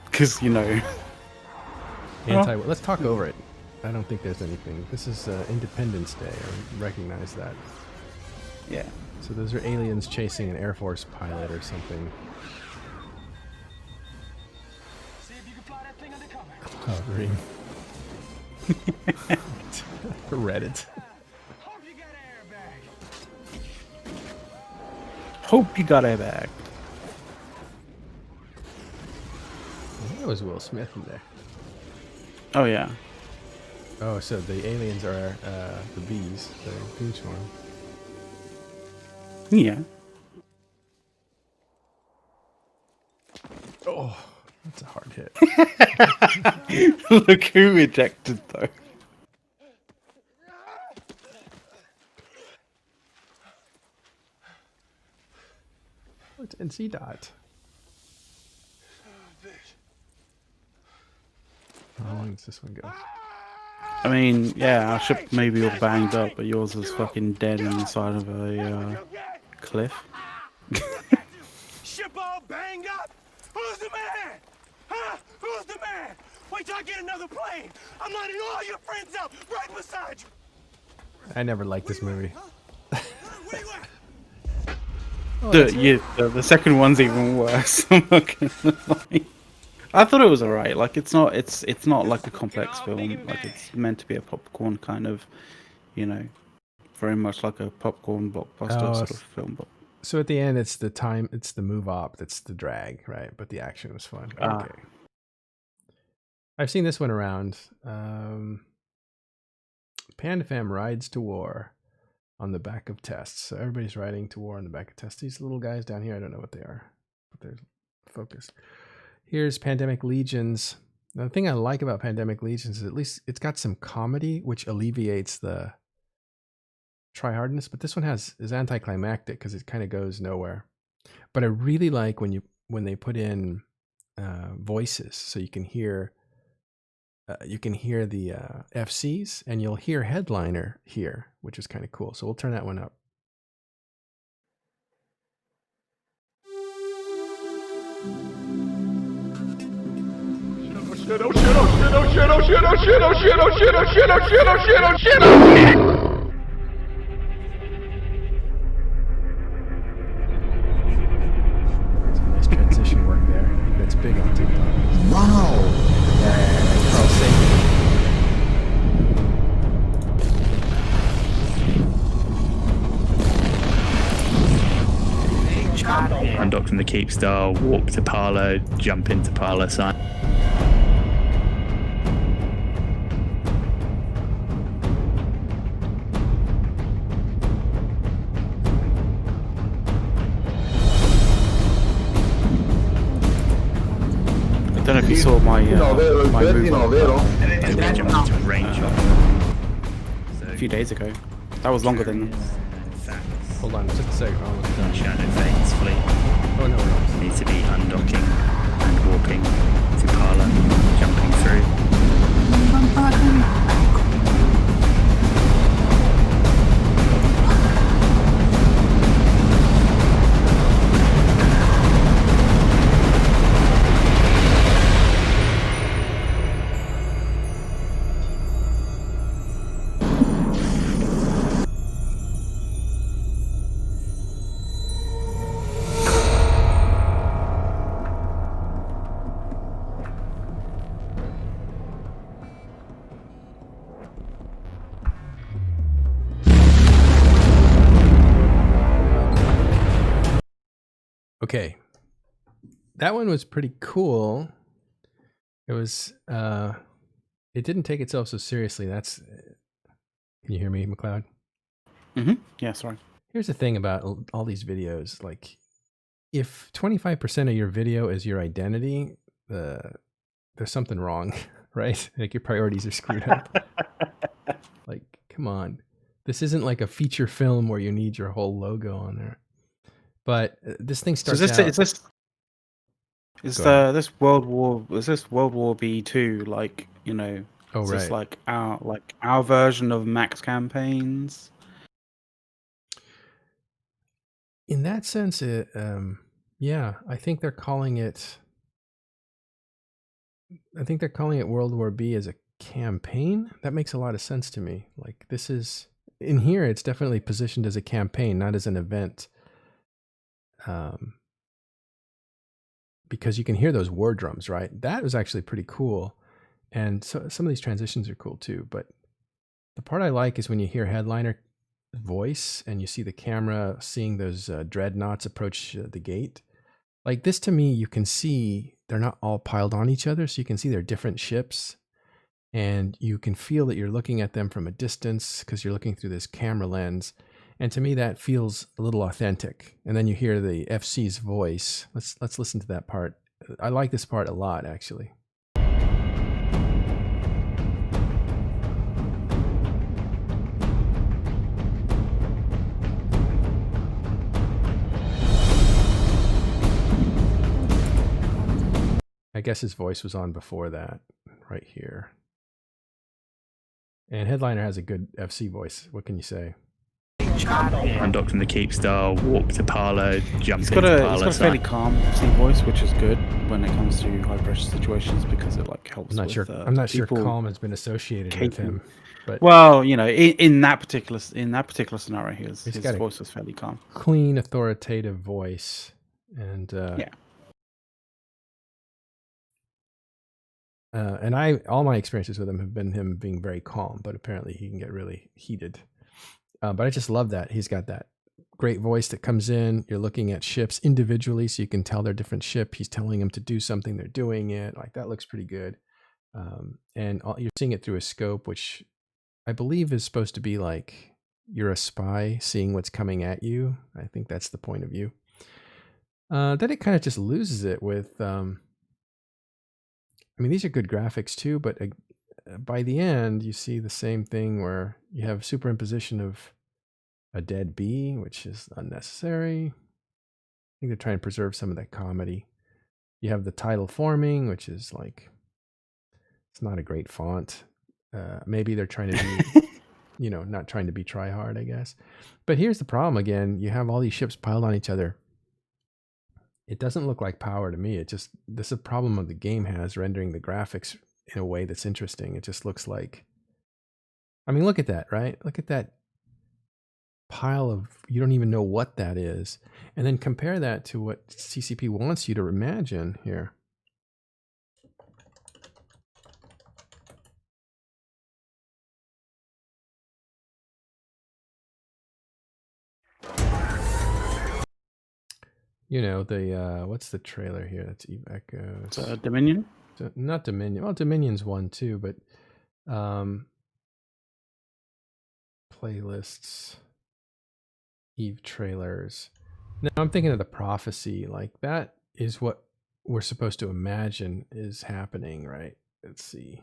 Because, you know. Let's talk over it. I don't think there's anything. This is Independence Day. I recognize that. Yeah. So those are aliens chasing an Air Force pilot or something. See if you can fly that thing undercover. Hovering. Reddit. Hope you got an airbag. Hope you got a bag. That was Will Smith in there. Oh, yeah. Oh, so the aliens are the bees, the bee swarm. Yeah. Oh, that's a hard hit. Look who ejected, though. What's NC Dot? How long does this one go? I mean, yeah, our ship may be all banged up, but yours is fucking dead in the side of a cliff. Ship all banged up. Who's the man? Huh? Who's the man? Wait till I get another plane! I'm lining all your friends up right beside you! I never liked this movie. Where you at? The second one's even worse. I'm not gonna lie. I thought it was alright. Like it's not like a complex film. Like it's meant to be a popcorn kind of, you know, very much like a popcorn blockbuster sort of film. But So at the end, it's the move op that's the drag, right? But the action was fun. Okay. I've seen this one around. PandaFam rides to war on the back of tests. So everybody's riding to war on the back of tests. These little guys down here, I don't know what they are, but they're focused. Here's Pandemic Legions. Now, the thing I like about Pandemic Legions is at least it's got some comedy, which alleviates the tryhardness. But this one is anticlimactic because it kind of goes nowhere. But I really like when they put in voices, so you can hear the FCs, and you'll hear Headliner here, which is kind of cool. So we'll turn that one up. shit, oh shit, oh shit, oh shit, oh shit, oh shit, oh shit, oh shit, oh shit, oh shit, oh shit, oh shit, oh shit. Some nice transition work there. I think that's big on TikTok. Wow. Carl Sagan. Undock from the keep style, walk to parlour, jump into parlour side. I don't know if you saw my my move And then jump into range. a few days ago. That was longer than Hold on, just a second. Almost done. Shadow Fate's fleet Oh no, we're not. needs to be undocking and walking to parlour, jumping through. Okay. That one was pretty cool. It was it didn't take itself so seriously. That's Can you hear me, McLeod? yeah, sorry. Here's the thing about all these videos, like if 25% of your video is your identity, there's something wrong, right? Like your priorities are screwed up. Like, come on. This isn't like a feature film where you need your whole logo on there. But this thing starts out... Is this World War B2 like, you know, Oh, is this right. like our version of Max campaigns? In that sense, yeah, I think they're calling it World War B as a campaign. That makes a lot of sense to me. Like this is in here, it's definitely positioned as a campaign, not as an event. Because you can hear those war drums, right? That was actually pretty cool. And so some of these transitions are cool too. But the part I like is when you hear Headliner voice and you see the camera seeing those dreadnoughts approach the gate. Like this to me, you can see they're not all piled on each other. So you can see they're different ships. And you can feel that you're looking at them from a distance because you're looking through this camera lens. And to me, that feels a little authentic. And then you hear the FC's voice. Let's listen to that part. I like this part a lot, actually. I guess his voice was on before that, right here. And Headliner has a good FC voice. What can you say? undocked from the keep star, walk to parlor, jump It's into got a parlor. fairly calm sea voice, which is good when it comes to high pressure situations because it like helps. I'm not with, sure. I'm not sure people calm has been associated with caking. him, but Well, you know, in that particular scenario, his got a- voice was fairly calm. clean, authoritative voice, and Yeah. And all my experiences with him have been him being very calm, but apparently he can get really heated. But I just love that he's got that great voice that comes in. You're looking at ships individually, so you can tell they're different ship. He's telling them to do something, they're doing it. Like that looks pretty good. And you're seeing it through a scope, which I believe is supposed to be like you're a spy seeing what's coming at you. I think that's the point of view. Then it kind of just loses it with. I mean, these are good graphics too, but by the end, you see the same thing where you have superimposition of a dead bee, which is unnecessary. I think they're trying to preserve some of that comedy. You have the title forming, which is like, it's not a great font. Maybe they're trying to be, not trying to be try hard, I guess. But here's the problem again. You have all these ships piled on each other. It doesn't look like power to me. This is a problem that the game has, rendering the graphics in a way that's interesting. It just looks like, I mean, look at that, right? Look at that pile of, you don't even know what that is. And then compare that to what CCP wants you to imagine here. What's the trailer here? That's Eve Echoes. Dominion? Not Dominion. Well, Dominion's one too, but playlists, Eve trailers. Now I'm thinking of the prophecy. Like that is what we're supposed to imagine is happening, right? Let's see.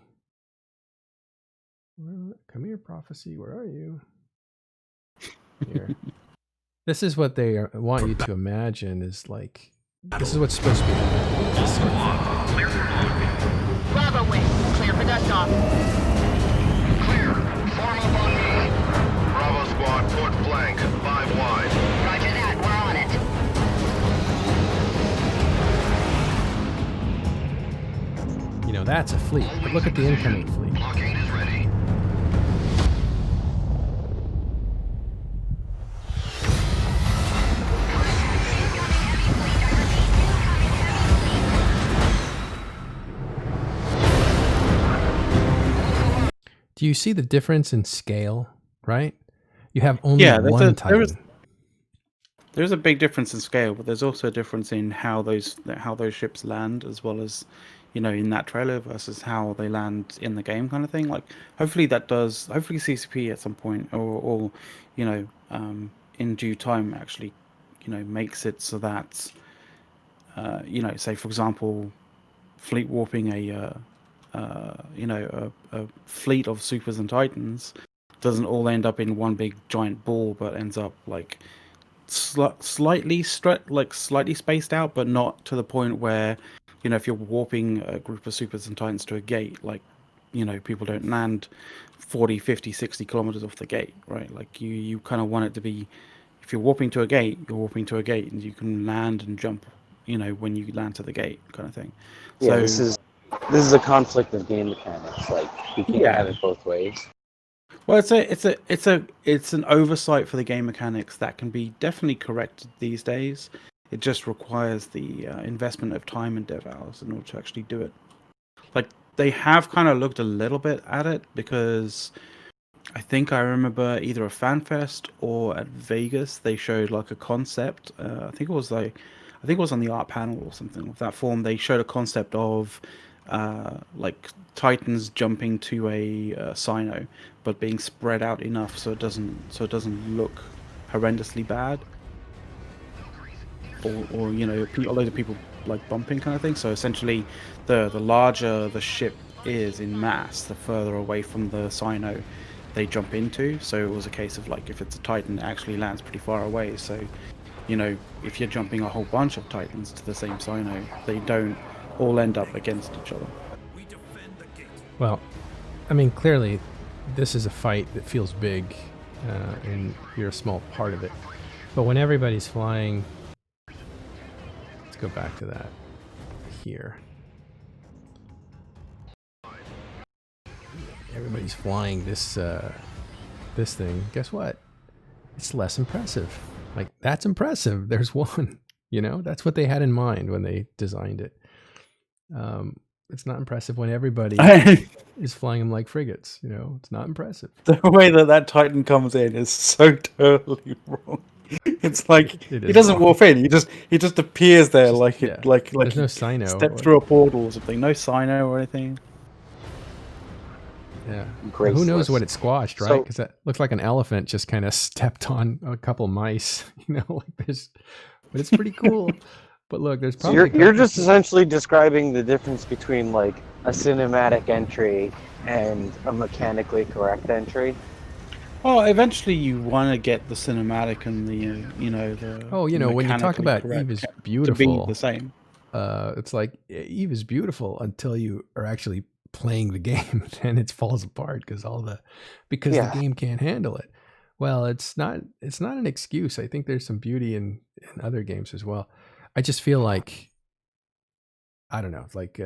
Come here, prophecy. Where are you? Here. This is what they want you to imagine is like, this is what's supposed to be happening. Clear for movement. Bravo wing, clear for dust off. Clear. Form up on me. Bravo squad, port flank, 5 wide. Roger that, we're on it. That's a fleet. But look at the incoming fleet. Blockade is ready. Do you see the difference in scale, right? You have only one Titan. There's a big difference in scale, but there's also a difference in how those ships land, as well as, in that trailer versus how they land in the game, kind of thing. Like, hopefully CCP at some point, or in due time, actually, makes it so that, say for example, fleet warping a fleet of supers and titans doesn't all end up in one big giant ball, but ends up like slightly spaced out, but not to the point where, if you're warping a group of supers and titans to a gate, like, people don't land 40, 50, 60 kilometers off the gate, right? Like you kind of want it to be, if you're warping to a gate, you're warping to a gate, and you can land and jump, when you land to the gate, kind of thing. Yeah, So this is a conflict of game mechanics. Like, you can't have it both ways. Well, it's an oversight for the game mechanics that can be definitely corrected these days. It just requires the investment of time and dev hours in order to actually do it. Like, they have kind of looked a little bit at it, because I think I remember either a FanFest or at Vegas they showed like a concept. I think it was on the art panel or something of that form. They showed a concept of like Titans jumping to a Sino, but being spread out enough so it doesn't look horrendously bad, or a load of people like bumping, kind of thing. So essentially, the larger the ship is in mass, the further away from the Sino they jump into. So it was a case of like, if it's a Titan, it actually lands pretty far away. So if you're jumping a whole bunch of Titans to the same Sino, they don't all end up against each other. Well, I mean, clearly, this is a fight that feels big. and you're a small part of it. But when everybody's flying, let's go back to that here. Everybody's flying this this thing. Guess what? It's less impressive. Like, that's impressive. There's one. You know, that's what they had in mind when they designed it. It's not impressive when everybody is flying them like frigates. You know, it's not impressive. The way that Titan comes in is so totally wrong. It's like It he is doesn't wrong. warp in. He just appears there like yeah. it like There's he no Sino. stepped through a portal or something. No Sino or anything. Yeah. Graceless. Who knows what it squashed, right? So- Because that looks like an elephant just kind of stepped on a couple mice. You know, like this. But it's pretty cool. But look, there's So probably you're just essentially describing the difference between like a cinematic entry and a mechanically correct entry. Well, eventually you want to get the cinematic and the the. Oh, you know, when you talk mechanically about correct Eve is to be beautiful, the same. it's like Eve is beautiful until you are actually playing the game, and it falls apart because Yeah. the game can't handle it. Well, it's not an excuse. I think there's some beauty in other games as well. I just feel like, I don't know, like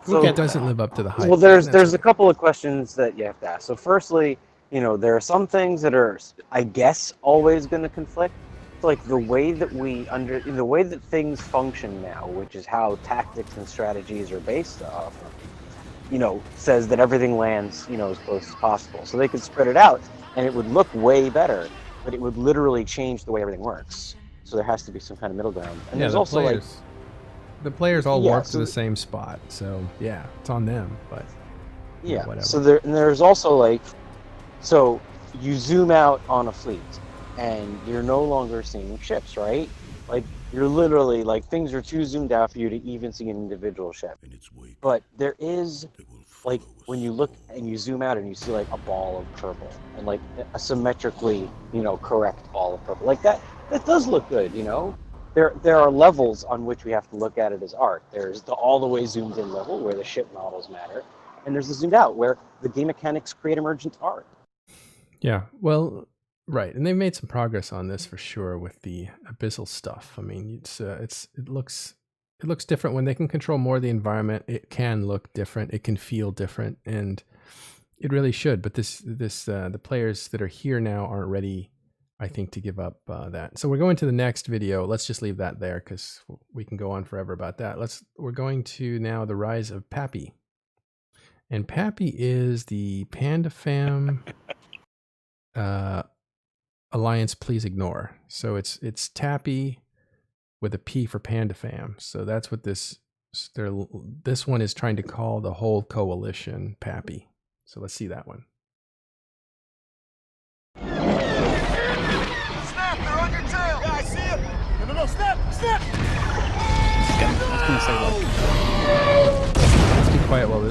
So- it doesn't live up to the hype. Well, there's That's a couple of questions that you have to ask. So firstly, you know, there are some things that are, I guess, always going to conflict. Like the way that the way that things function now, which is how tactics and strategies are based off of, you know, says that everything lands, you know, as close as possible. So they could spread it out and it would look way better, but it would literally change the way everything works. So there has to be some kind of middle ground. And there's also like, the players all Yeah, warp so to the th- same spot. So yeah, it's on them. But yeah. whatever. So there's also like, so you zoom out on a fleet and you're no longer seeing ships, right? Like you're literally like things are too zoomed out for you to even see an individual ship. But there is like when you look and you zoom out and you see like a ball of purple and like a symmetrically, you know, correct ball of purple. Like that does look good, you know? There are levels on which we have to look at it as art. There's the all the way zoomed in level where the ship models matter. And there's the zoomed out where the game mechanics create emergent art. Yeah, well, right, and they've made some progress on this for sure with the abyssal stuff. I mean, it looks different when they can control more of the environment. It can look different. It can feel different, and it really should. But the players that are here now aren't ready, I think, to give up that. So we're going to the next video. Let's just leave that there because we can go on forever about that. We're going to now the rise of Pappy, and Pappy is the Panda Fam. Alliance Please Ignore. So it's Tappy with a P for Panda Fam. So that's what this one is trying to call the whole coalition Pappy. So let's see that one. Snap, they're on your tail! Yeah, I see him! No, snap! I was gonna say Let's be quiet while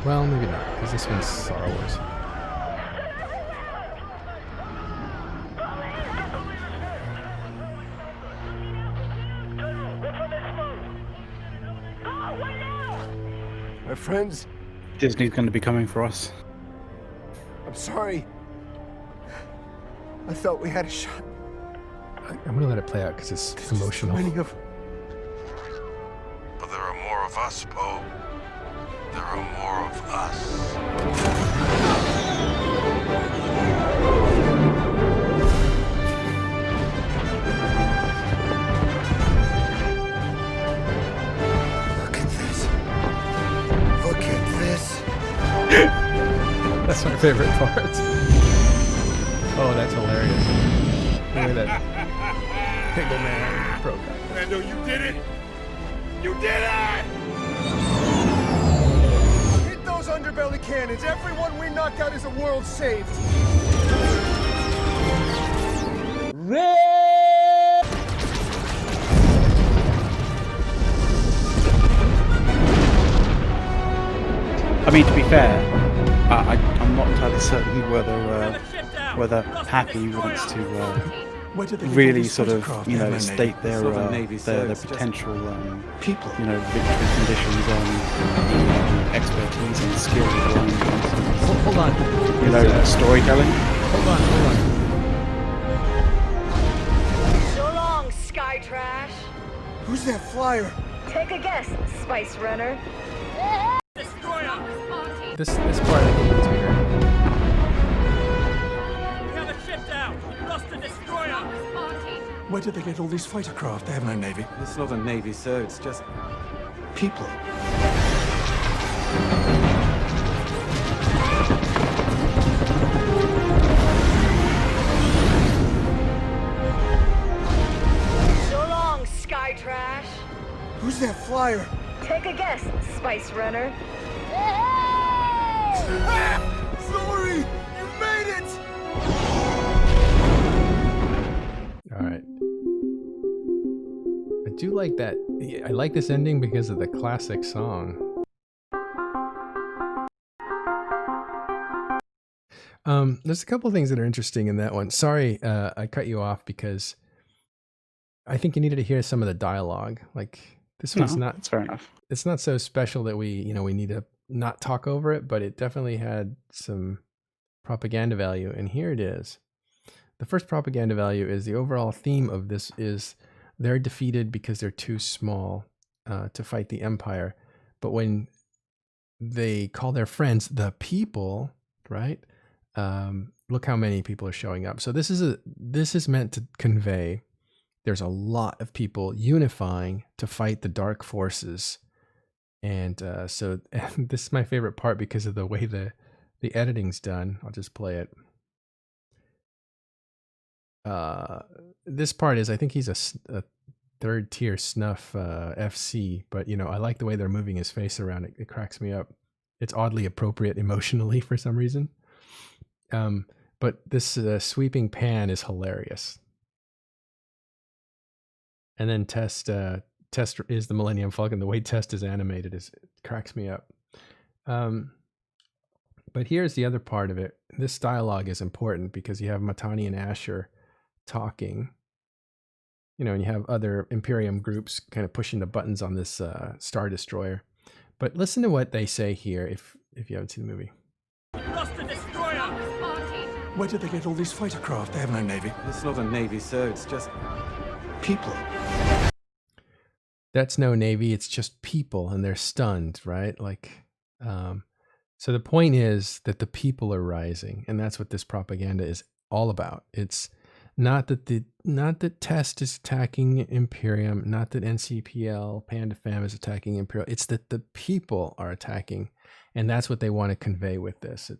well, maybe not, because this one's Star Wars. My friends, Disney's going to be coming for us. I'm sorry. I thought we had a shot. I'm going to let it play out because it's There's emotional. so many of But there are more of us, Poe. There are more of us. Look at this. Look at this. That's my favorite part. Oh, that's hilarious. Look at that Pickle Man broke up. Mando, you did it! You did it! Hit those underbelly cannons. Everyone we knock out is a world saved. I mean, to be fair, I'm not entirely certain whether Happy wants to really sort of, you know, state their potential, victory conditions on expertise and skill. Hold on. You know, storytelling. Hold on. So long, Sky Trash. Who's that flyer? Take a guess, Spice Runner. This part I think needs to be heard. Where did they get all these fighter craft? They have no navy. It's not a navy, sir. It's just People. So long, Sky Trash. Who's that flyer? Take a guess, Spice Runner. Sorry! You made it! All right. I do like that. I like this ending because of the classic song. There's a couple things that are interesting in that one. Sorry, I cut you off because I think you needed to hear some of the dialogue. Like this one's not. That's fair enough. It's not so special that we need to not talk over it, but it definitely had some propaganda value. And here it is. The first propaganda value is the overall theme of this is they're defeated because they're too small to fight the Empire. But when they call their friends the people, right? Look how many people are showing up. So this is meant to convey there's a lot of people unifying to fight the dark forces. And so and this is my favorite part because of the way the editing's done. I'll just play it. This part is, I think he's a third tier snuff FC, but I like the way they're moving his face around. It cracks me up. It's oddly appropriate emotionally for some reason. But this sweeping pan is hilarious. And then Test is the Millennium Falcon. The way Test is animated it cracks me up. But here's the other part of it. This dialogue is important because you have Matani and Asher talking, and you have other Imperium groups kind of pushing the buttons on this Star Destroyer. But listen to what they say here if you haven't seen the movie. Where did they get all these fighter craft? They have no navy. it's not a navy, sir. It's just People. That's no navy, it's just people, and they're stunned, right? So the point is that the people are rising, and that's what this propaganda is all about. It's not that Test is attacking Imperium, not that NCPL Panda Fam is attacking Imperial. It's that the people are attacking, and that's what they want to convey with this.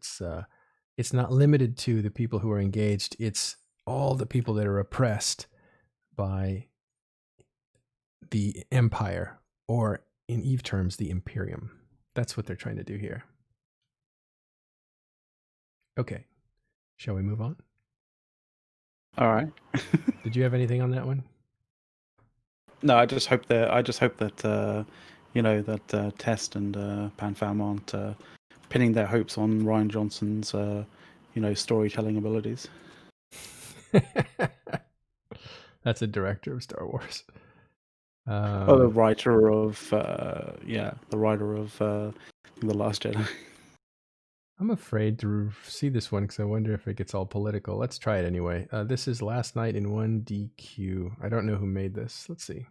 It's not limited to the people who are engaged. It's all the people that are oppressed by the Empire, or in Eve terms, the Imperium. That's what they're trying to do here. Okay, shall we move on? All right. Did you have anything on that one? No, I just hope that Test and PanFam aren't pinning their hopes on Ryan Johnson's storytelling abilities. That's a director of Star Wars. The writer of The Last Jedi. I'm afraid to see this one because I wonder if it gets all political. Let's try it anyway. This is Last Night in 1DQ. I don't know who made this. Let's see.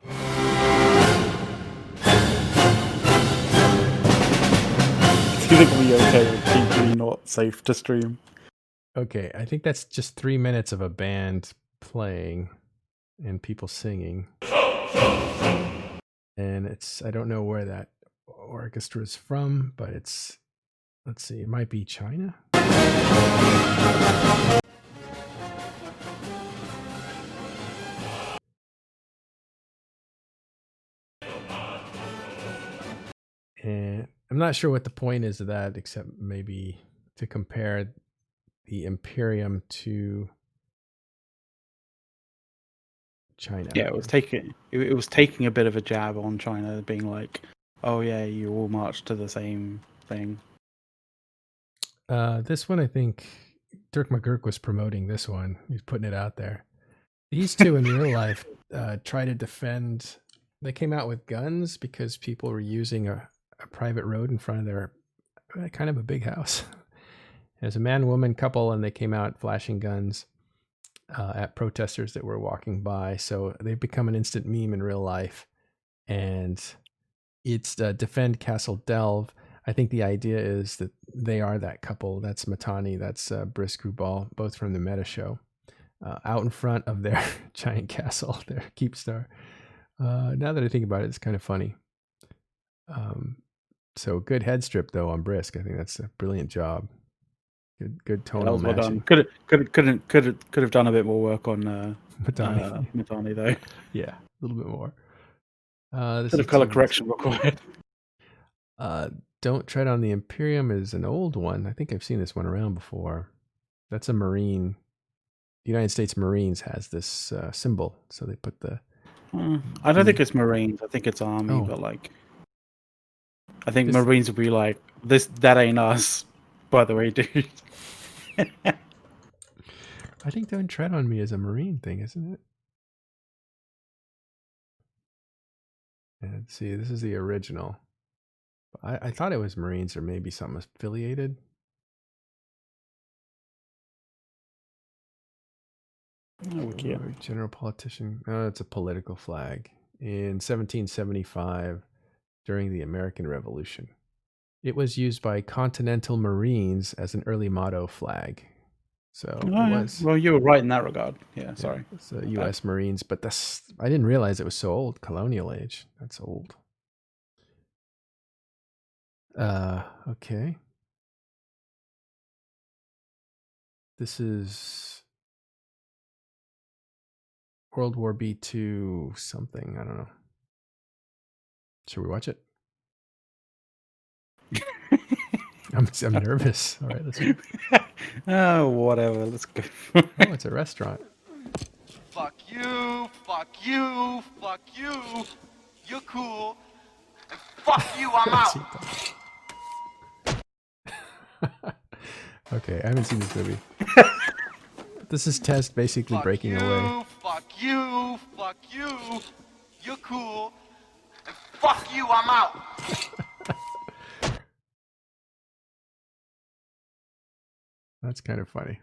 Do you think it'll be okay with PG not safe to stream? Okay, I think that's just 3 minutes of a band playing and people singing. And I don't know where that orchestra is from, but let's see, it might be China. And I'm not sure what the point is of that, except maybe to compare the Imperium to China. Yeah, it was taking a bit of a jab on China, being like, "Oh yeah, you all march to the same thing." This one, I think Dirk McGurk was promoting this one. He's putting it out there. These two in real life try to defend. They came out with guns because people were using a private road in front of their kind of a big house. There's a man-woman couple, and they came out flashing guns at protesters that were walking by. So they've become an instant meme in real life. And it's Defend Castle Delve. I think the idea is that they are that couple. That's Matani, that's Brisk Rubal, both from the Meta Show, out in front of their giant castle, their Keepstar. Now that I think about it, it's kind of funny. So good head strip though on Brisk. I think that's a brilliant job. Good tonal well matching. done. Could have done a bit more work on Matani though. Yeah, a little bit more. Bit of color correction required. Don't Tread on the Imperium is an old one. I think I've seen this one around before. That's a Marine. The United States Marines has this symbol, so they put the. I don't think it's Marines. I think it's Army, but like, I think Marines would be like, that ain't us. By the way, dude. I think Don't Tread on Me is a Marine thing, isn't it? And see, this is the original. I thought it was Marines or maybe something affiliated. General politician. Oh, it's a political flag. In 1775, during the American Revolution, it was used by Continental Marines as an early motto flag. So it was. Well, you were right in that regard. Yeah, sorry. It's the U.S. Marines, but I didn't realize it was so old. Colonial age. That's old. Okay. This is World War B2 something. I don't know. Should we watch it? I'm nervous. All right, let's go. Oh, whatever. Let's go. Oh, it's a restaurant. Fuck you, fuck you, fuck you. You're cool. And fuck you, I'm out. Okay, I haven't seen this movie. This is Test basically Fuck breaking you, away. Fuck you, fuck you. You're cool. And fuck you, I'm out. That's kind of funny.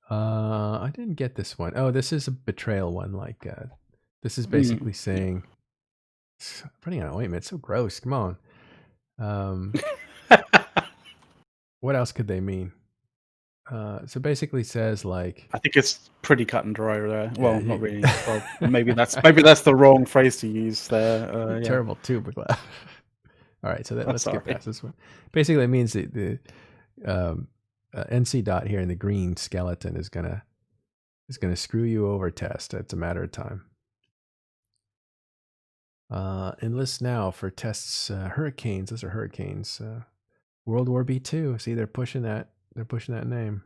I didn't get this one. Oh, this is a betrayal one. Like, this is basically saying, putting on ointment. It's so gross. Come on. What else could they mean? So basically says like, I think it's pretty cut and dry there. Well, not really. Well, maybe that's the wrong phrase to use there. Terrible too, but all right. So let's get past this one. Basically, it means the NC dot here in the green skeleton is gonna screw you over. Test. It's a matter of time. Enlist now for Test's hurricanes. Those are hurricanes. World War B2. See, they're pushing that. They're pushing that name.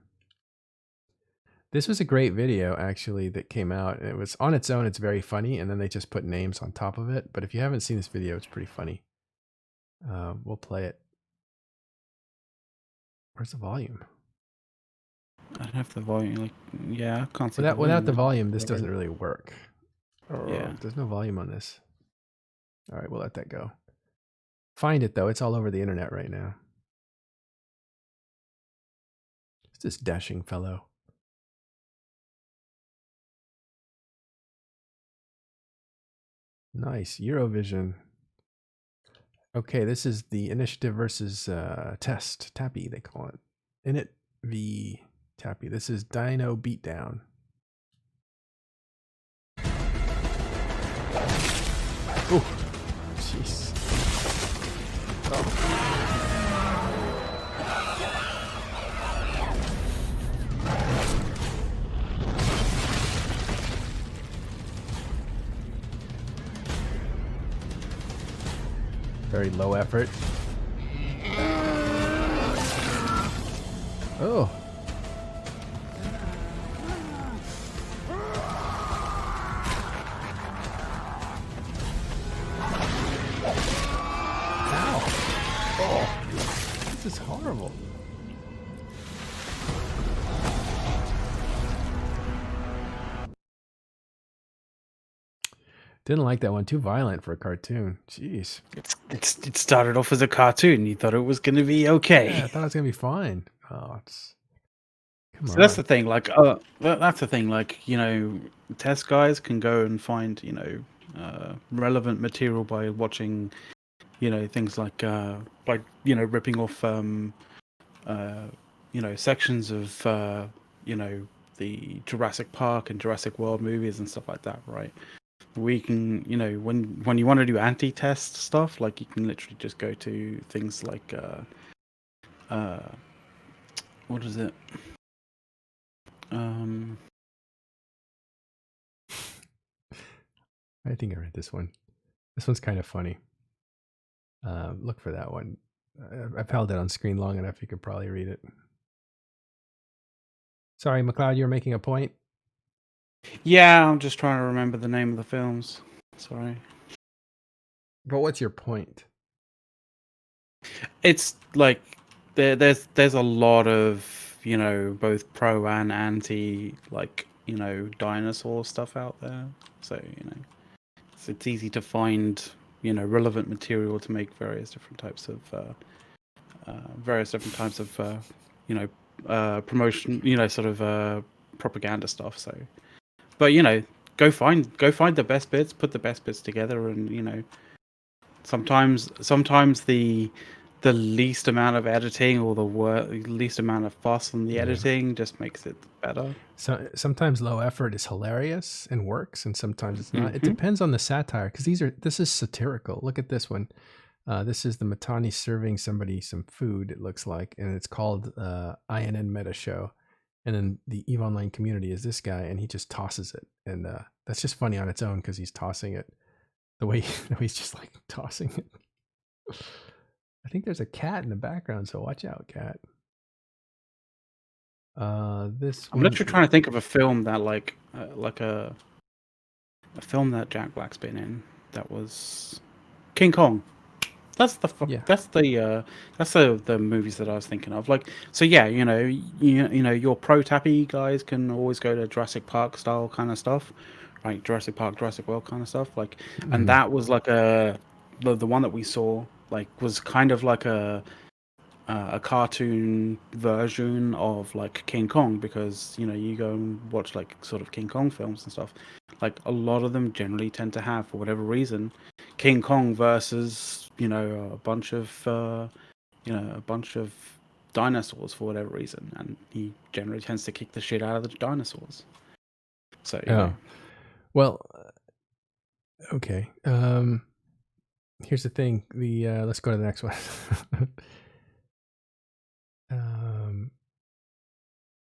This was a great video actually that came out. It was on its own. It's very funny, and then they just put names on top of it. But if you haven't seen this video, it's pretty funny. We'll play it. Where's the volume? I don't have the volume. Like, yeah, I can't see. Without the volume, this doesn't really work. Yeah, there's no volume on this. All right, we'll let that go. Find it though. It's all over the internet right now. It's this dashing fellow. Nice. Eurovision. Okay, this is the Initiative versus Test. Tappy, they call it. Init v Tappy. This is Dino Beatdown. Oh, jeez. Oh. Very low effort. Oh. Ow. Oh. This is horrible. Didn't like that one. Too violent for a cartoon. Jeez. It started off as a cartoon. You thought it was going to be okay. Yeah, I thought it was gonna be fine. Oh, it's come So on. that's the thing. Like, that's the thing. Like, test guys can go and find relevant material by watching, things like ripping off sections of the Jurassic Park and Jurassic World movies and stuff like that, right? We can, when you want to do anti-test stuff, like you can literally just go to things like what is it? I think I read this one. This one's kind of funny. Look for that one. I've held it on screen long enough. You could probably read it. Sorry, McLeod, you were making a point. Yeah, I'm just trying to remember the name of the films. Sorry. But what's your point? It's like there's a lot of both pro and anti dinosaur stuff out there. So it's easy to find relevant material to make various different types of promotion, sort of propaganda stuff. So, but go find the best bits, put the best bits together, and sometimes the least amount of editing or the least amount of fuss on the editing just makes it better. So sometimes low effort is hilarious and works, and sometimes it's not. It depends on the satire, because this is satirical. Look at this one. This is the Matani serving somebody some food, it looks like, and it's called INN Meta Show. And then the EVE Online community is this guy, and he just tosses it. And that's just funny on its own because he's tossing it. The way he's just like tossing it. I think there's a cat in the background, so watch out, cat. I'm literally trying to think of a film that like a film that Jack Black's been in that was King Kong. That's the movies that I was thinking of. Like, so yeah, your pro tappy guys can always go to Jurassic Park style kind of stuff, right? Jurassic Park, Jurassic World kind of stuff. Like, and that was like the one that we saw was kind of like a cartoon version of like King Kong, because you go and watch like sort of King Kong films and stuff. Like a lot of them generally tend to have, for whatever reason, King Kong versus a bunch of dinosaurs for whatever reason, and he generally tends to kick the shit out of the dinosaurs. So well, okay. Here's the thing. Let's go to the next one.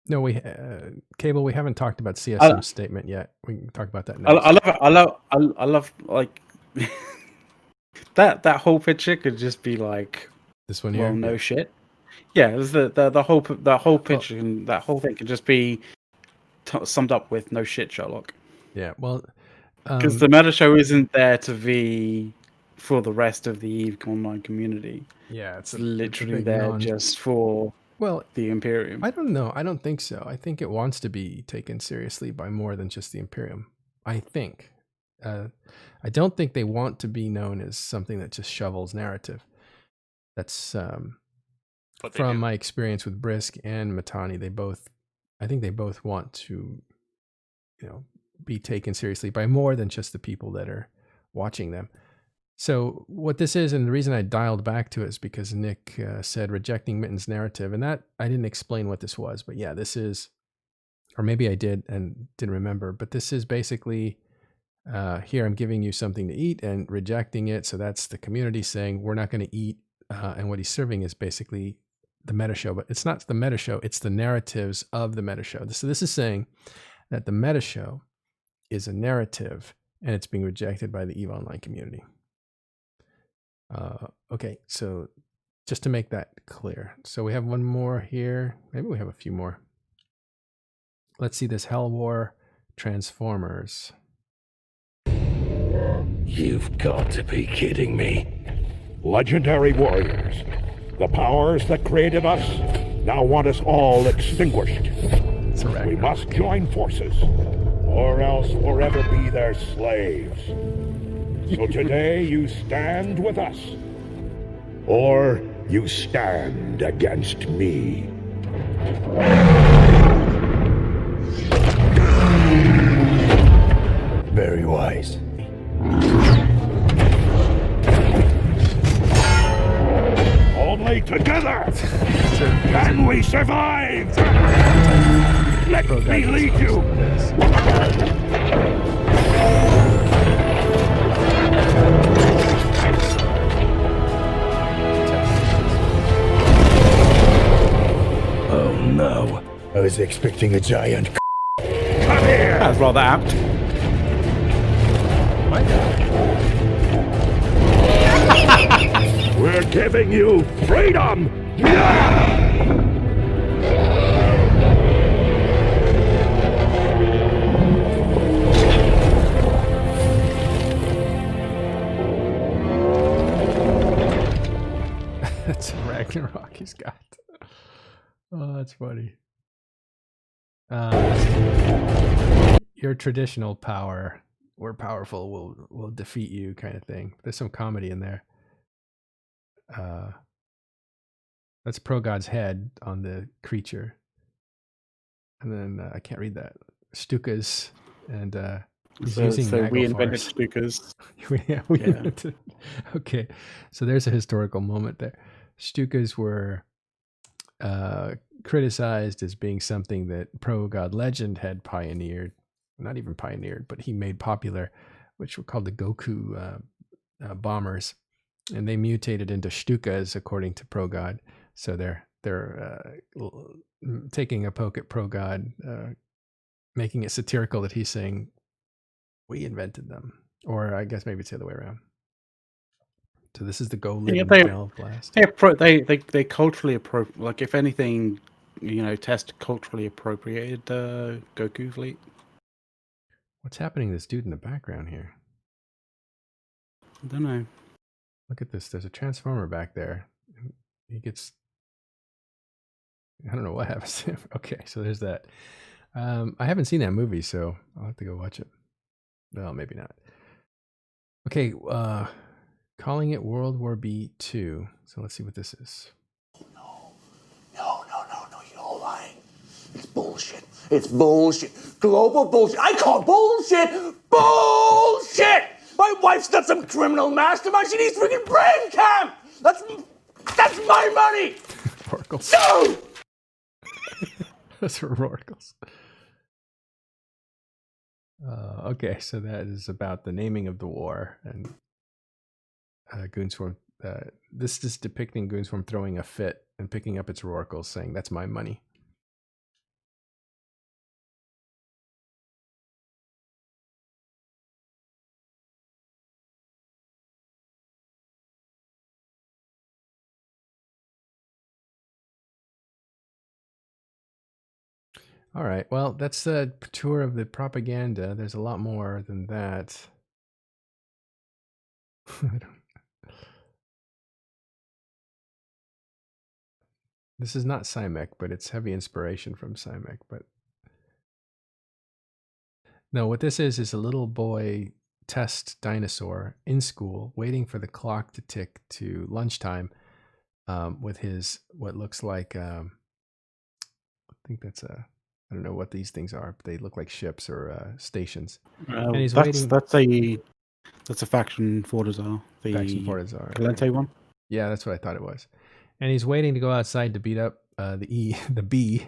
No, Cable. We haven't talked about CSM's statement yet. We can talk about that next. I love like that whole picture could just be like this one here. Well, no shit. Yeah, it was the whole picture and that whole thing could just be summed up with no shit, Sherlock. Yeah, well, because the meta show isn't there to be for the rest of the EVE Online community. Yeah, it's literally there just for the Imperium. I don't know. I don't think so. I think it wants to be taken seriously by more than just the Imperium. I think. I don't think they want to be known as something that just shovels narrative. That's from my experience with Brisk and Matani. I think they both want to, be taken seriously by more than just the people that are watching them. So what this is, and the reason I dialed back to it is because Nick said rejecting Mitten's narrative, and that I didn't explain what this was, but yeah, this is, or maybe I did and didn't remember, but this is basically here I'm giving you something to eat and rejecting it. So that's the community saying we're not going to eat, and what he's serving is basically the meta show, but it's not the meta show, it's the narratives of the meta show. So this is saying that the meta show is a narrative and it's being rejected by the EVE Online community. Okay, so just to make that clear. So we have one more here. Maybe we have a few more. Let's see this Hell War Transformers. You've got to be kidding me. Legendary warriors. The powers that created us now want us all extinguished. We must join forces, or else forever be their slaves. So today you stand with us, or you stand against me. Very wise. Only together can we survive! Let me lead you! Oh no. I was expecting a giant. Come here! That's rather apt. We're giving you freedom! That's Ragnarok he's got. Oh, that's funny. Your traditional power, we're powerful, will defeat you kind of thing. There's some comedy in there. That's Pro-God's head on the creature. And then I can't read that. Stukas and he's using So we Naglfars. invented Stukas. Yeah, we invented. Okay, so there's a historical moment there. Stukas were criticized as being something that Pro-God Legend had pioneered. Not even pioneered, but he made popular, which were called the Goku bombers. And they mutated into Stukas according to Pro-God. So they're taking a poke at Pro-God, making it satirical that he's saying we invented them, or I guess maybe it's the other way around. So this is the Go Live and Delve blast. They culturally like if anything, test culturally appropriated Goku fleet. What's happening to this dude in the background here? I don't know. Look at this. There's a transformer back there. He gets. I don't know what happens to him. Okay, so there's that. I haven't seen that movie, so I'll have to go watch it. Well, maybe not. Okay, calling it World War B2. So let's see what this is. No, you're lying. It's bullshit. It's bullshit. Global bullshit. I call bullshit bullshit! My wife's not some criminal mastermind. She needs freaking brain camp! That's my money! Rorkles. No! Those are Rorkles. Okay, so that is about the naming of the war and Goonswarm. This is depicting Goonswarm throwing a fit and picking up its Rorkles, saying, "That's my money." All right. Well, that's the tour of the propaganda. There's a lot more than that. This is not Simek, but it's heavy inspiration from Simek. But no, what this is a little boy test dinosaur in school, waiting for the clock to tick to lunchtime, with his what looks like I think that's a. I don't know what these things are, but they look like ships or stations. And he's waiting. That's a faction Fortizar. The Faction Fortizar. Calente one. Yeah, that's what I thought it was. And he's waiting to go outside to beat up the bee.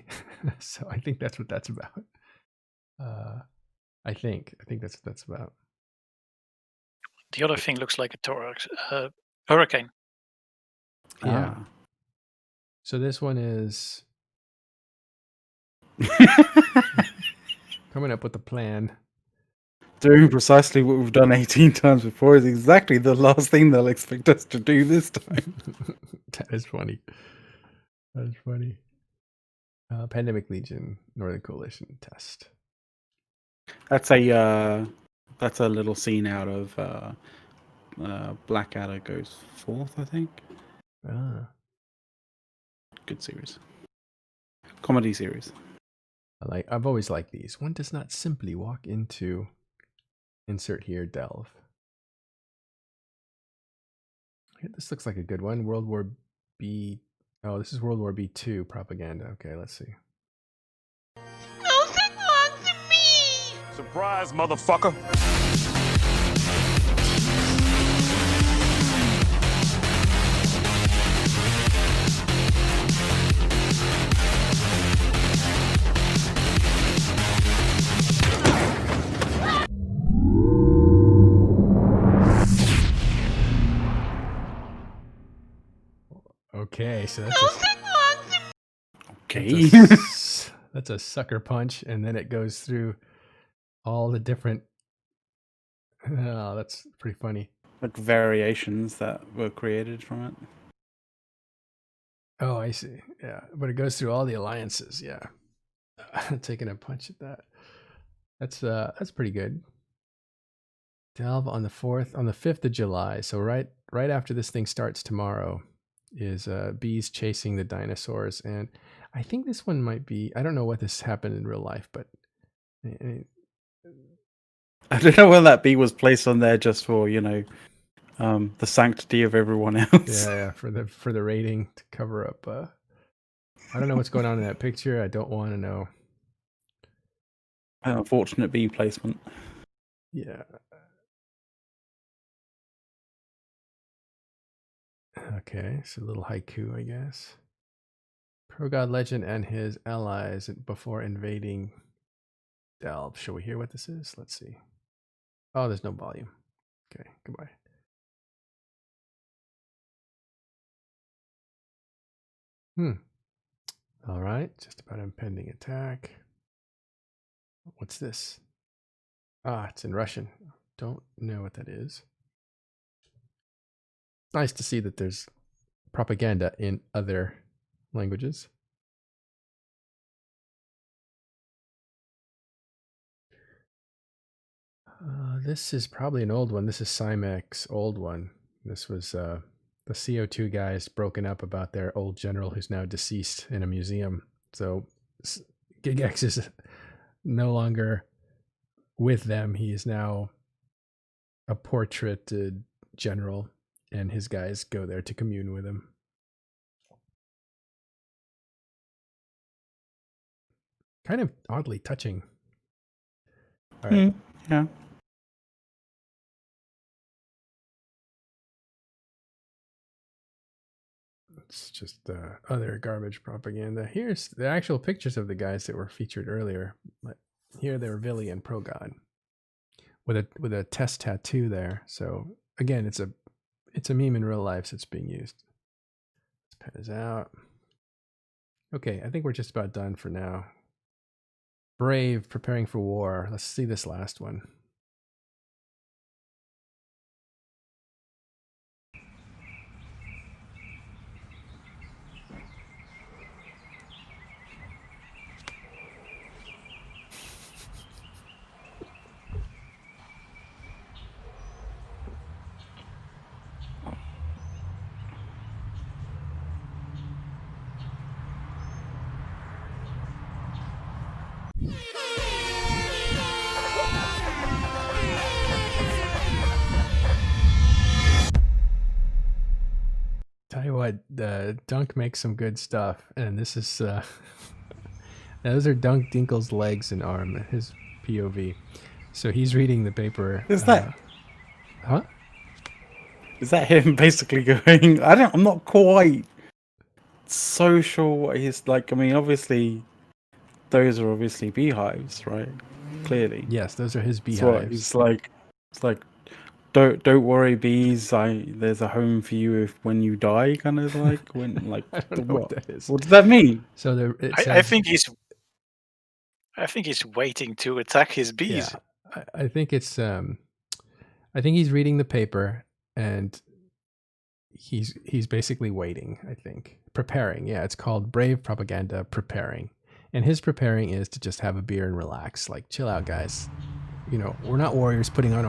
So I think that's what that's about. I think that's what that's about. The other thing looks like a hurricane. Yeah. So this one is coming up with a plan. Doing precisely what we've done 18 times before is exactly the last thing they'll expect us to do this time. That is funny. That is funny. Pandemic Legion, Northern Coalition test. That's a little scene out of Blackadder Goes Forth, I think. Ah. Good series. Comedy series. I've always liked these. One does not simply walk into insert here delve. This looks like a good one. World War B. Oh, this is World War B2 propaganda. Okay, let's see. Surprise, motherfucker! Okay, so that's Okay. that's a sucker punch, and then it goes through all the different. Oh, that's pretty funny. Like variations that were created from it. Oh, I see. Yeah, but it goes through all the alliances. Yeah, taking a punch at that. That's pretty good. Delve on the 5th of July. So right after this thing starts tomorrow, is bees chasing the dinosaurs, and I think this one might be. I don't know what this happened in real life, but I don't know whether that bee was placed on there just for the sanctity of everyone else. yeah, for the rating to cover up. I don't know what's going on in that picture. I don't want to know. An unfortunate bee placement. Yeah. Okay, so a little haiku, I guess. Pro-God Legend and his allies before invading Delve. Shall we hear what this is? Let's see. Oh, there's no volume. Okay, goodbye. All right, just about impending attack. What's this? Ah, it's in Russian. Don't know what that is. Nice to see that there's propaganda in other languages. This is probably an old one. This is Cymex's old one. This was the CO2 guys broken up about their old general who's now deceased in a museum. So Gigex is no longer with them. He is now a portraited general, and his guys go there to commune with him. Kind of oddly touching. All right. Yeah. It's just other garbage propaganda. Here's the actual pictures of the guys that were featured earlier. But here they're Villy and Pro-God with a test tattoo there. So again, it's a meme in real life, so it's being used. Let's pen this out. Okay, I think we're just about done for now. Brave, preparing for war. Let's see this last one. Tell you what, Dunk makes some good stuff, and this is those are Dunk Dinkle's legs and arm, his POV. So he's reading the paper. Is that? Huh? Is that him basically going? I'm not quite so sure what he's like. I mean, obviously, those are obviously beehives, right? Clearly. Yes, those are his beehives. So he's like, it's like, don't worry, bees. There's a home for you when you die. Kind of like when like I don't know what that is. What does that mean? So I think he's waiting to attack his bees. Yeah, I think it's I think he's reading the paper and he's basically waiting. I think preparing. Yeah, it's called Brave Propaganda Preparing, and his preparing is to just have a beer and relax. Like, chill out, guys. You know, we're not warriors putting on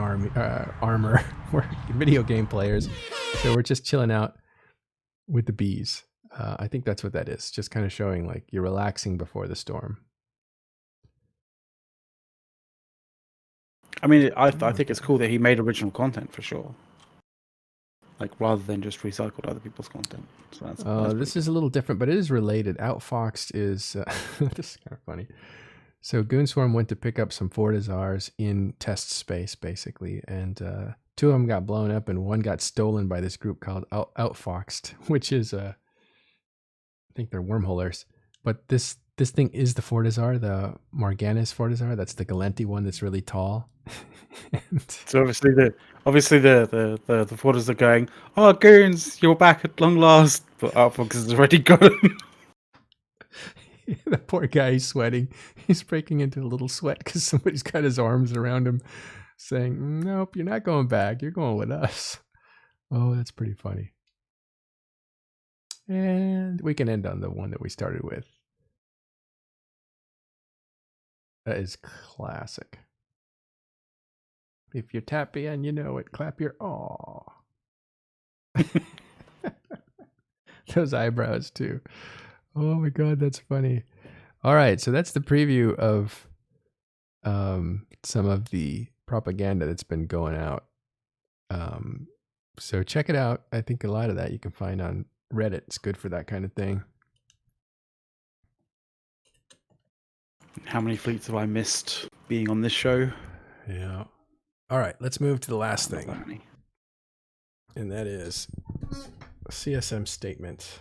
armor. We're video game players, so we're just chilling out with the bees. I think that's what that is. Just kind of showing like you're relaxing before the storm. I mean, I think it's cool that he made original content for sure. Like rather than just recycled other people's content. So that's this is a little different, but it is related. Outfoxed is this is kind of funny. So Goonswarm went to pick up some Fortizars in test space, basically, and 2 of them got blown up, and 1 got stolen by this group called Outfoxed, which is I think they're wormholers. But this thing is the Fortizar, the Morganis Fortizar. That's the Galenti one that's really tall. So obviously the Forters are going, "Oh, Goons, you're back at long last," but Outfox has already got him. The poor guy, he's sweating. He's breaking into a little sweat because somebody's got his arms around him, saying, "Nope, you're not going back. You're going with us." Oh, that's pretty funny. And we can end on the one that we started with. That is classic. If you're tappy and you know it, clap your aw. Those eyebrows too. Oh my god, that's funny. All right, so that's the preview of some of the propaganda that's been going out. So check it out. I think a lot of that you can find on Reddit. It's good for that kind of thing. How many fleets have I missed being on this show? Yeah. All right, let's move to the last thing. And that is a CSM statement.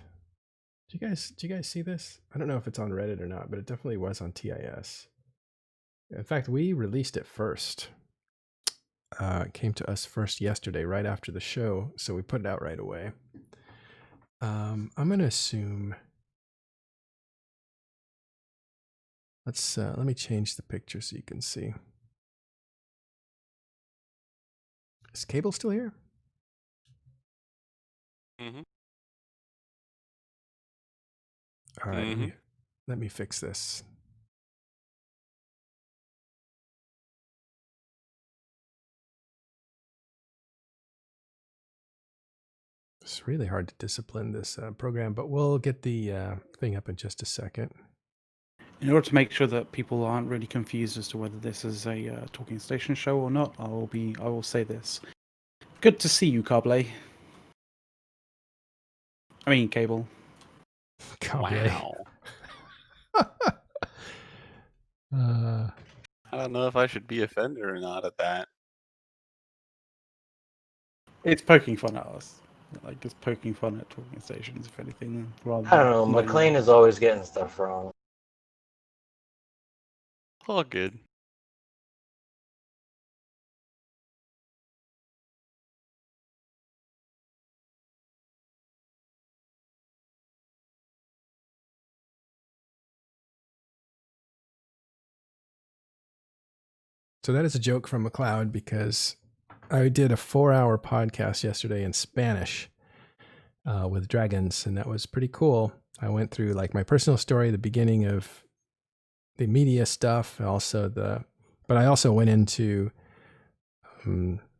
Do you guys see this? I don't know if it's on Reddit or not, but it definitely was on TIS. In fact, we released it first. It came to us first yesterday, right after the show, so we put it out right away. I'm going to assume. Let me change the picture so you can see. Is Cable still here? Mm-hmm. All right, let me fix this. It's really hard to discipline this program, but we'll get the thing up in just a second. In order to make sure that people aren't really confused as to whether this is a talking station show or not, I will say this. Good to see you, Cable. I mean, Cable. Wow. I don't know if I should be offended or not at that. It's poking fun at us. Like, it's poking fun at talking stations, if anything. Rather I don't know. McLean is always getting stuff wrong. All good. So that is a joke from McLeod because I did a 4-hour podcast yesterday in Spanish with dragons, and that was pretty cool. I went through like my personal story, the beginning of the media stuff, but I also went into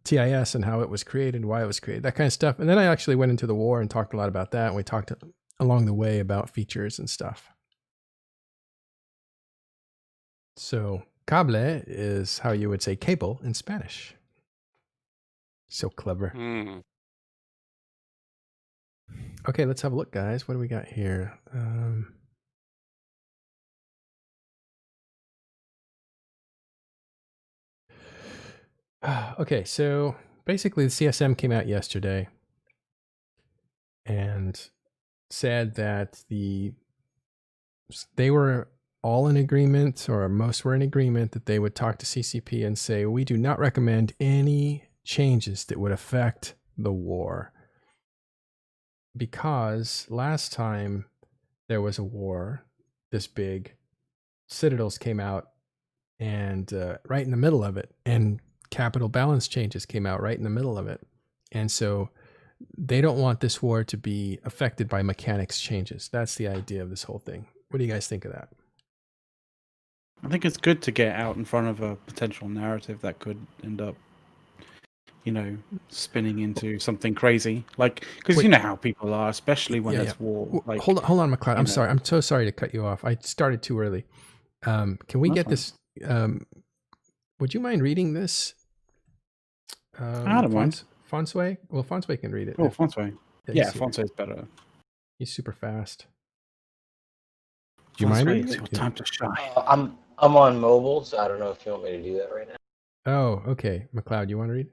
TIS and how it was created, why it was created, that kind of stuff. And then I actually went into the war and talked a lot about that. And we talked along the way about features and stuff. So cable is how you would say cable in Spanish. So clever. Okay, let's have a look, guys. What do we got here? Okay, so basically the CSM came out yesterday and said that they were all in agreement, or most were in agreement, that they would talk to CCP and say, we do not recommend any changes that would affect the war. Because last time there was a war this big, Citadels came out and right in the middle of it, and capital balance changes came out right in the middle of it. And so they don't want this war to be affected by mechanics changes. That's the idea of this whole thing. What do you guys think of that? I think it's good to get out in front of a potential narrative that could end up, spinning into something crazy. Like, because you know how people are, especially when it's war. Like, hold on, McLeod. I'm sorry. I'm so sorry to cut you off. I started too early. Can we get this? Would you mind reading this I don't mind. Fonsway? Well, Fonsway can read it. Oh, Fonsway. Yeah, he's here. Fonsway's better. He's super fast. Do you mind Fonsway, reading it's it? your time to shine. I'm on mobile, so I don't know if you want me to do that right now. Oh, okay. McLeod, you want to read?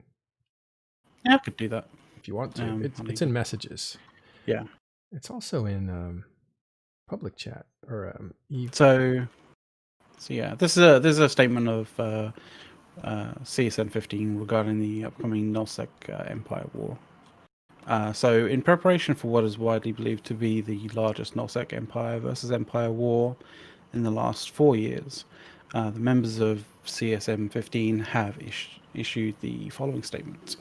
Yeah, I could do that. If you want to. It's in messages. Yeah. It's also in public chat or So yeah, this is a statement of CSM 15 regarding the upcoming Nullsec Empire War. So, in preparation for what is widely believed to be the largest Nullsec Empire versus Empire war in the last 4 years, the members of CSM 15 have issued the following statement.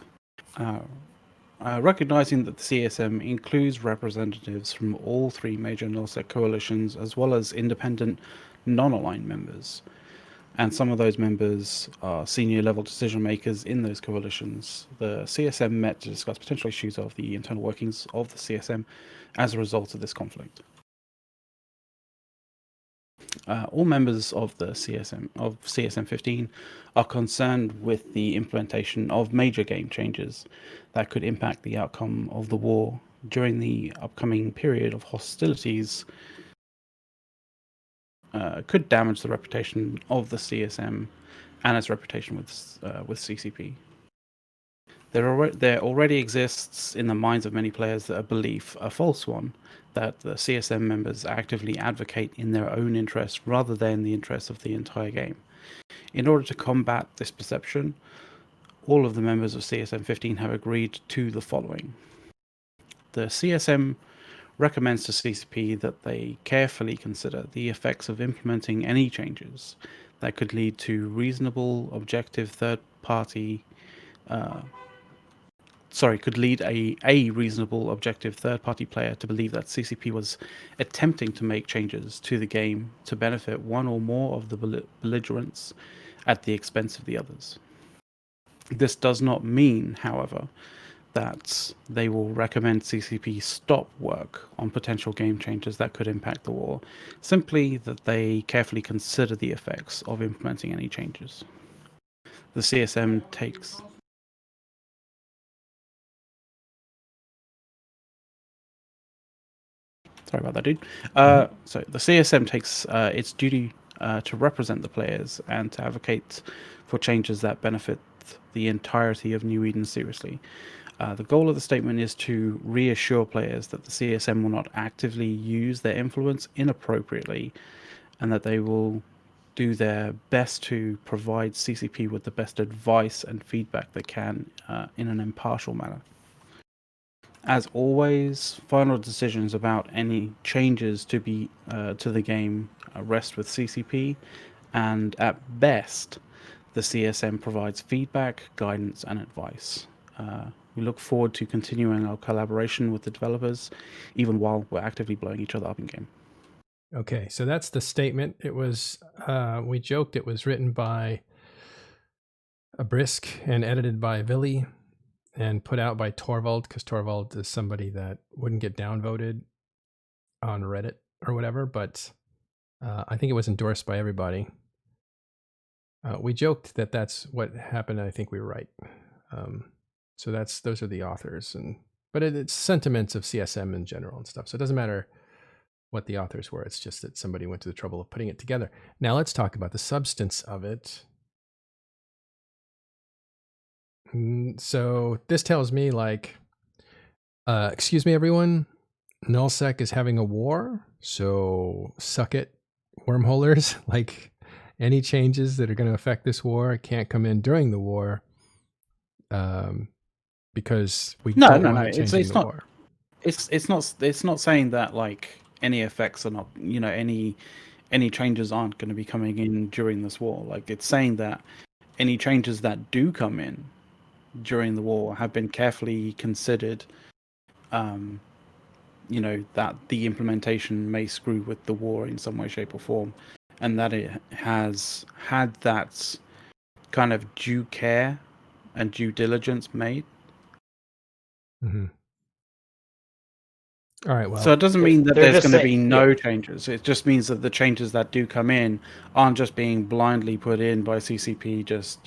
Recognizing that the CSM includes representatives from all 3 major Nullsec coalitions as well as independent non-aligned members, and some of those members are senior level decision makers in those coalitions, the CSM met to discuss potential issues of the internal workings of the CSM as a result of this conflict. All members of the CSM 15 are concerned with the implementation of major game changes that could impact the outcome of the war during the upcoming period of hostilities. Could damage the reputation of the CSM and its reputation with CCP. There already exists in the minds of many players a belief, a false one, that the CSM members actively advocate in their own interests rather than the interests of the entire game. In order to combat this perception, all of the members of CSM 15 have agreed to the following. The CSM recommends to CCP that they carefully consider the effects of implementing any changes that could lead to reasonable, objective third-party could lead a reasonable, objective third-party player to believe that CCP was attempting to make changes to the game to benefit one or more of the belligerents at the expense of the others. This does not mean, however, that they will recommend CCP stop work on potential game changes that could impact the war, simply that they carefully consider the effects of implementing any changes. The CSM takes... Sorry about that, dude. So the CSM takes its duty to represent the players and to advocate for changes that benefit the entirety of New Eden seriously. The goal of the statement is to reassure players that the CSM will not actively use their influence inappropriately and that they will do their best to provide CCP with the best advice and feedback they can in an impartial manner. As always, final decisions about any changes to the game rest with CCP, and at best, the CSM provides feedback, guidance, and advice. We look forward to continuing our collaboration with the developers, even while we're actively blowing each other up in game. Okay, so that's the statement. It was, we joked it was written by a Brisk and edited by Villy and put out by Torvald, because Torvald is somebody that wouldn't get downvoted on Reddit or whatever, but I think it was endorsed by everybody. We joked that that's what happened, and I think we were right. So those are the authors, but it's sentiments of CSM in general and stuff. So it doesn't matter what the authors were. It's just that somebody went to the trouble of putting it together. Now let's talk about the substance of it. So this tells me like, excuse me, everyone, Nullsec is having a war. So suck it, wormholers. Like any changes that are going to affect this war can't come in during the war. Because we don't want it changing the war. It's not saying that like any effects are not, any changes aren't going to be coming in during this war. Like it's saying that any changes that do come in during the war have been carefully considered. That the implementation may screw with the war in some way, shape, or form, and that it has had that kind of due care and due diligence made. Mm-hmm. All right. Well, so it doesn't mean that there's going to be no changes. It just means that the changes that do come in aren't just being blindly put in by CCP, just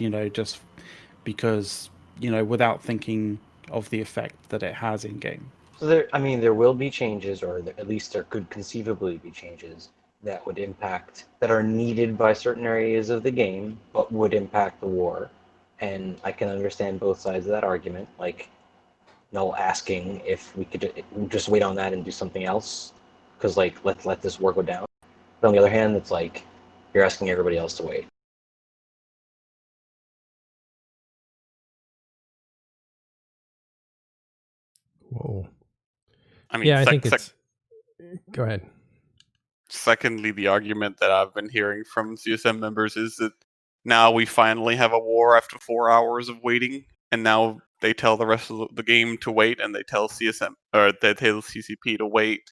because without thinking of the effect that it has in game. So there will be changes, or at least there could conceivably be changes that would impact, that are needed by certain areas of the game, but would impact the war. And I can understand both sides of that argument, like Null asking if we could just wait on that and do something else, because like let's let this war go down. But on the other hand, it's like you're asking everybody else to wait. Whoa. I mean, Yeah, I think it's. Go ahead. Secondly, the argument that I've been hearing from CSM members is that now we finally have a war after 4 hours of waiting, and now they tell the rest of the game to wait, and they tell CSM or they tell CCP to wait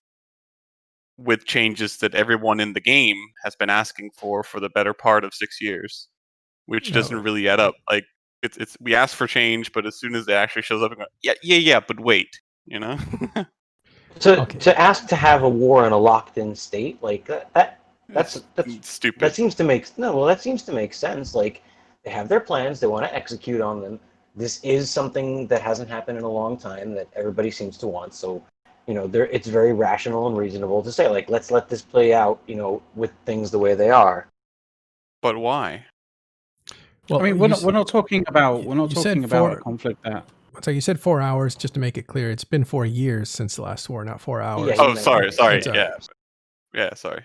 with changes that everyone in the game has been asking for the better part of 6 years, which doesn't really add up. Like it's we ask for change, but as soon as it actually shows up, and go, yeah, but wait, you know. To ask to have a war in a locked-in state, like that's stupid. That seems to make that seems to make sense. Like they have their plans, they want to execute on them. This is something that hasn't happened in a long time that everybody seems to want. So, it's very rational and reasonable to say, like, let's let this play out, with things the way they are. But why? Well, I mean, we're not talking about a conflict that. So you said 4 hours, just to make it clear. It's been 4 years since the last war, not 4 hours. Yeah, oh, sorry. Yeah, sorry.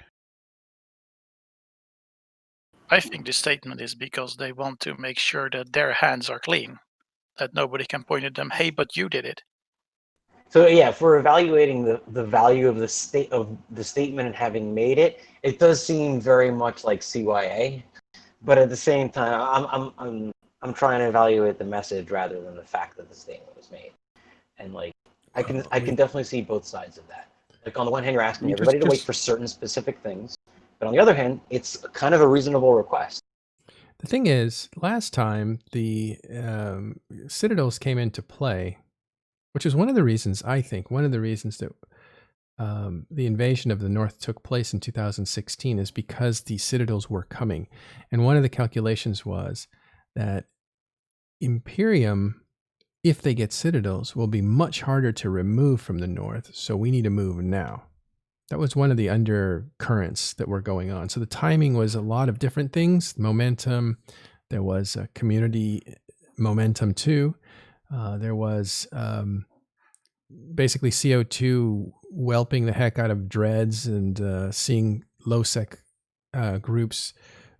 I think the statement is because they want to make sure that their hands are clean, that nobody can point at them, hey, but you did it. So yeah, for evaluating the value of the statement and having made it, it does seem very much like CYA, but at the same time, I'm trying to evaluate the message rather than the fact that the statement was made, and like I can definitely see both sides of that. Like on the one hand, you're asking everybody to wait for certain specific things, but on the other hand, it's kind of a reasonable request. The thing is, last time the Citadels came into play, which is one of the reasons that the invasion of the North took place in 2016 is because the Citadels were coming. And one of the calculations was that Imperium, if they get Citadels, will be much harder to remove from the North. So we need to move now. That was one of the undercurrents that were going on. So the timing was a lot of different things. Momentum. There was a community momentum too. There was basically CO2 whelping the heck out of dreads and seeing low-sec groups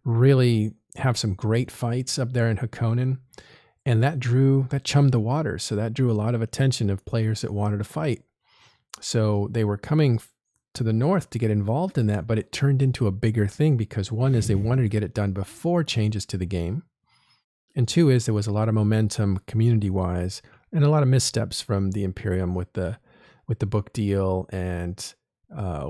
really have some great fights up there in Hakonin. And that chummed the waters. So that drew a lot of attention of players that wanted to fight. So they were coming to the North to get involved in that, but it turned into a bigger thing because one is they wanted to get it done before changes to the game. And two is there was a lot of momentum community-wise and a lot of missteps from the Imperium with the book deal and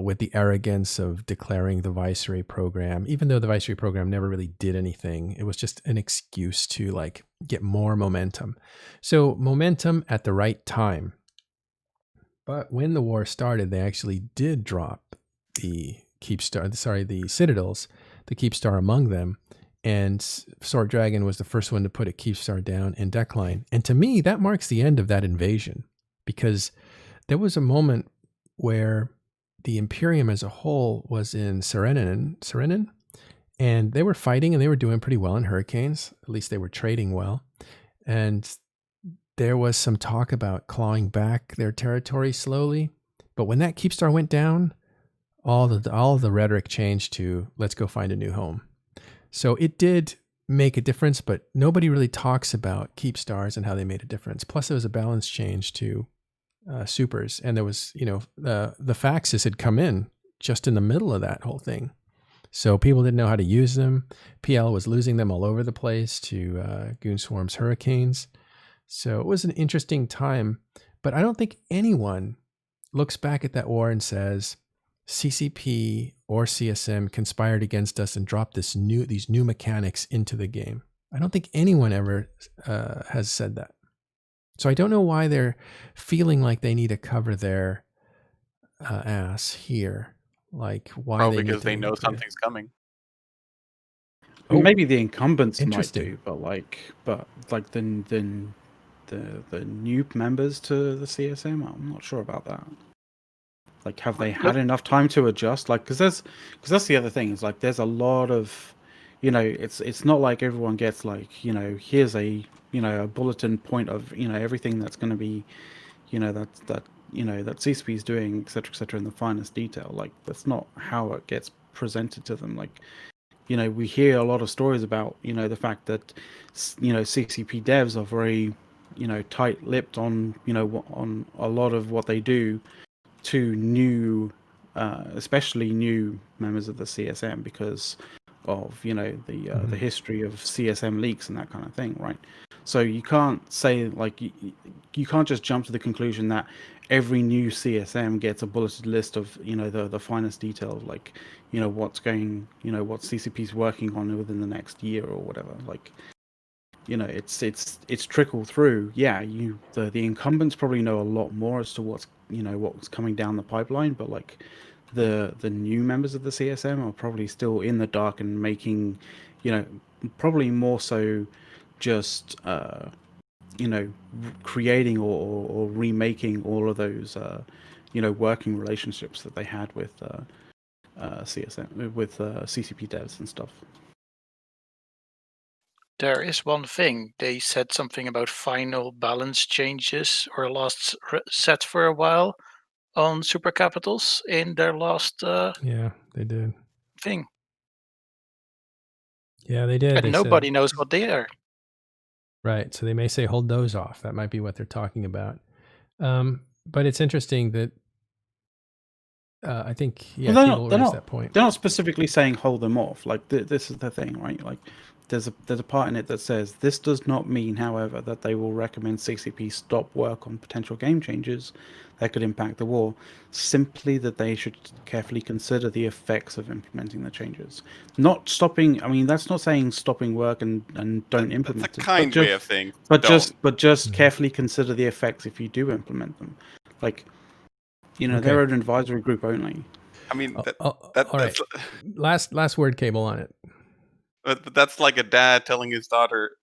with the arrogance of declaring the Viceroy program, even though the Viceroy program never really did anything. It was just an excuse to like get more momentum. So momentum at the right time. But when the war started, they actually did drop the Citadels, the Keepstar among them. And Sword Dragon was the first one to put a Keepstar down in Decline. And to me, that marks the end of that invasion, because there was a moment where the Imperium as a whole was in Serenin, and they were fighting and they were doing pretty well in Hurricanes. At least they were trading well. And there was some talk about clawing back their territory slowly. But when that Keepstar went down, all the rhetoric changed to let's go find a new home. So it did make a difference, but nobody really talks about Keepstars and how they made a difference. Plus, there was a balance change to supers, and there was, the faxes had come in just in the middle of that whole thing. So people didn't know how to use them. PL was losing them all over the place to Goonswarm's Hurricanes. So it was an interesting time, but I don't think anyone looks back at that war and says CCP or CSM conspired against us and dropped these new mechanics into the game. I don't think anyone ever has said that. So I don't know why they're feeling like they need to cover their ass here. Like why? Probably because they know something's coming. Well, maybe the incumbents might do, but then the new members to the CSM? I'm not sure about that. Like, have they had enough time to adjust? Like, because that's the other thing. Is like there's a lot of, it's not like everyone gets like, here's a a bulletin point of everything that's going to be, that CCP is doing, etc., in the finest detail. Like, that's not how it gets presented to them. Like, we hear a lot of stories about the fact that CCP devs are very tight-lipped on on a lot of what they do to new, especially new members of the CSM because of the history of CSM leaks and that kind of thing, right? So you can't say like you can't just jump to the conclusion that every new CSM gets a bulleted list of the finest details, like what's going, what CCP's working on within the next year or whatever. Like it's trickled through. Yeah, the incumbents probably know a lot more as to what's coming down the pipeline, but like the new members of the CSM are probably still in the dark and making, probably more so just creating or remaking all of those working relationships that they had with CSM, with CCP devs and stuff. There is one thing. They said something about final balance changes or last set for a while on super capitals in their last Yeah, they did. thing. Yeah, they did. And They nobody said, knows what they are. right. So they may say hold those off. That might be what they're talking about. But it's interesting that I think Well, Cable raised that point. They're not specifically saying hold them off. Like this is the thing, right? Like there's a part in it that says this does not mean, however, that they will recommend CCP stop work on potential game changes that could impact the war. Simply that they should carefully consider the effects of implementing the changes. Not stopping. I mean, that's not saying stopping work and don't implement That's a it. kind way of saying But don't. just carefully consider the effects if you do implement them. Like, they're an advisory group only. I mean, all right. Last word, Cable, on it. But that's like a dad telling his daughter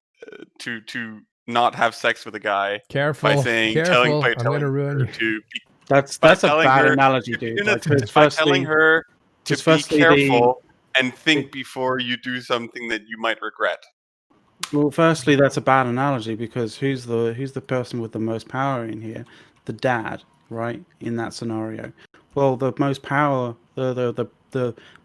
to not have sex with a guy. Careful, by saying, careful. by I'm going to ruin you. to be, That's a bad analogy, dude. By telling her to be careful and think before you do something that you might regret. Well, firstly, that's a bad analogy because who's the person with the most power in here? The dad, right? In that scenario. Well, the most power, the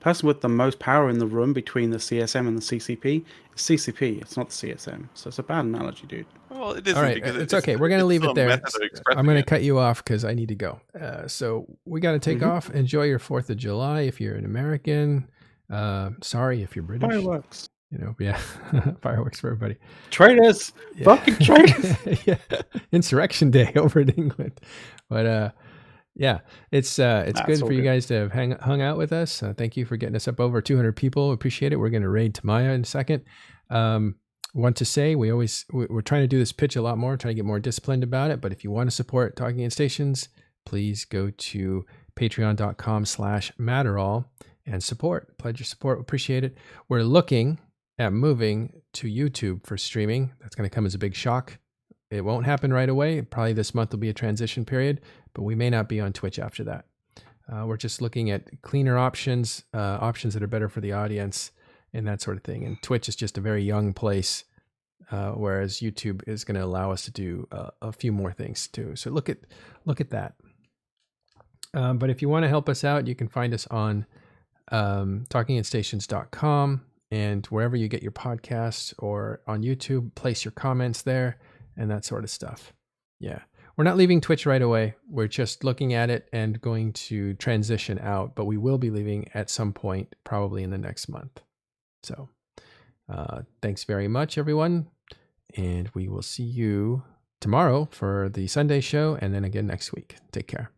person with the most power in the room between the CSM and the CCP is CCP. It's not the CSM. So it's a bad analogy, dude. Well, it isn't. All right, because it's okay. We're going to leave it there. I'm going to it. cut you off because I need to go. So we got to take off. Enjoy your 4th of July if you're an American. Sorry if you're British. Fireworks. Yeah, fireworks for everybody. Traitors, fucking traitors. Yeah. Insurrection Day over in England. But yeah, it's good for you guys to have hung out with us. Thank you for getting us up over 200 people. Appreciate it. We're going to raid Tamaya in a second. Want to say we're trying to do this pitch a lot more, trying to get more disciplined about it. But if you want to support Talking in Stations, please go to patreon.com/Matterall and support. Pledge your support. Appreciate it. We're looking at moving to YouTube for streaming. That's going to come as a big shock. It won't happen right away. Probably this month will be a transition period, but we may not be on Twitch after that. We're just looking at cleaner options, options that are better for the audience and that sort of thing. And Twitch is just a very young place, whereas YouTube is going to allow us to do a few more things too. So look at that. But if you want to help us out, you can find us on talkinginstations.com and wherever you get your podcasts, or on YouTube, place your comments there and that sort of stuff. Yeah. We're not leaving Twitch right away. We're just looking at it and going to transition out, but we will be leaving at some point, probably in the next month. So thanks very much, everyone. And we will see you tomorrow for the Sunday show and then again next week. Take care.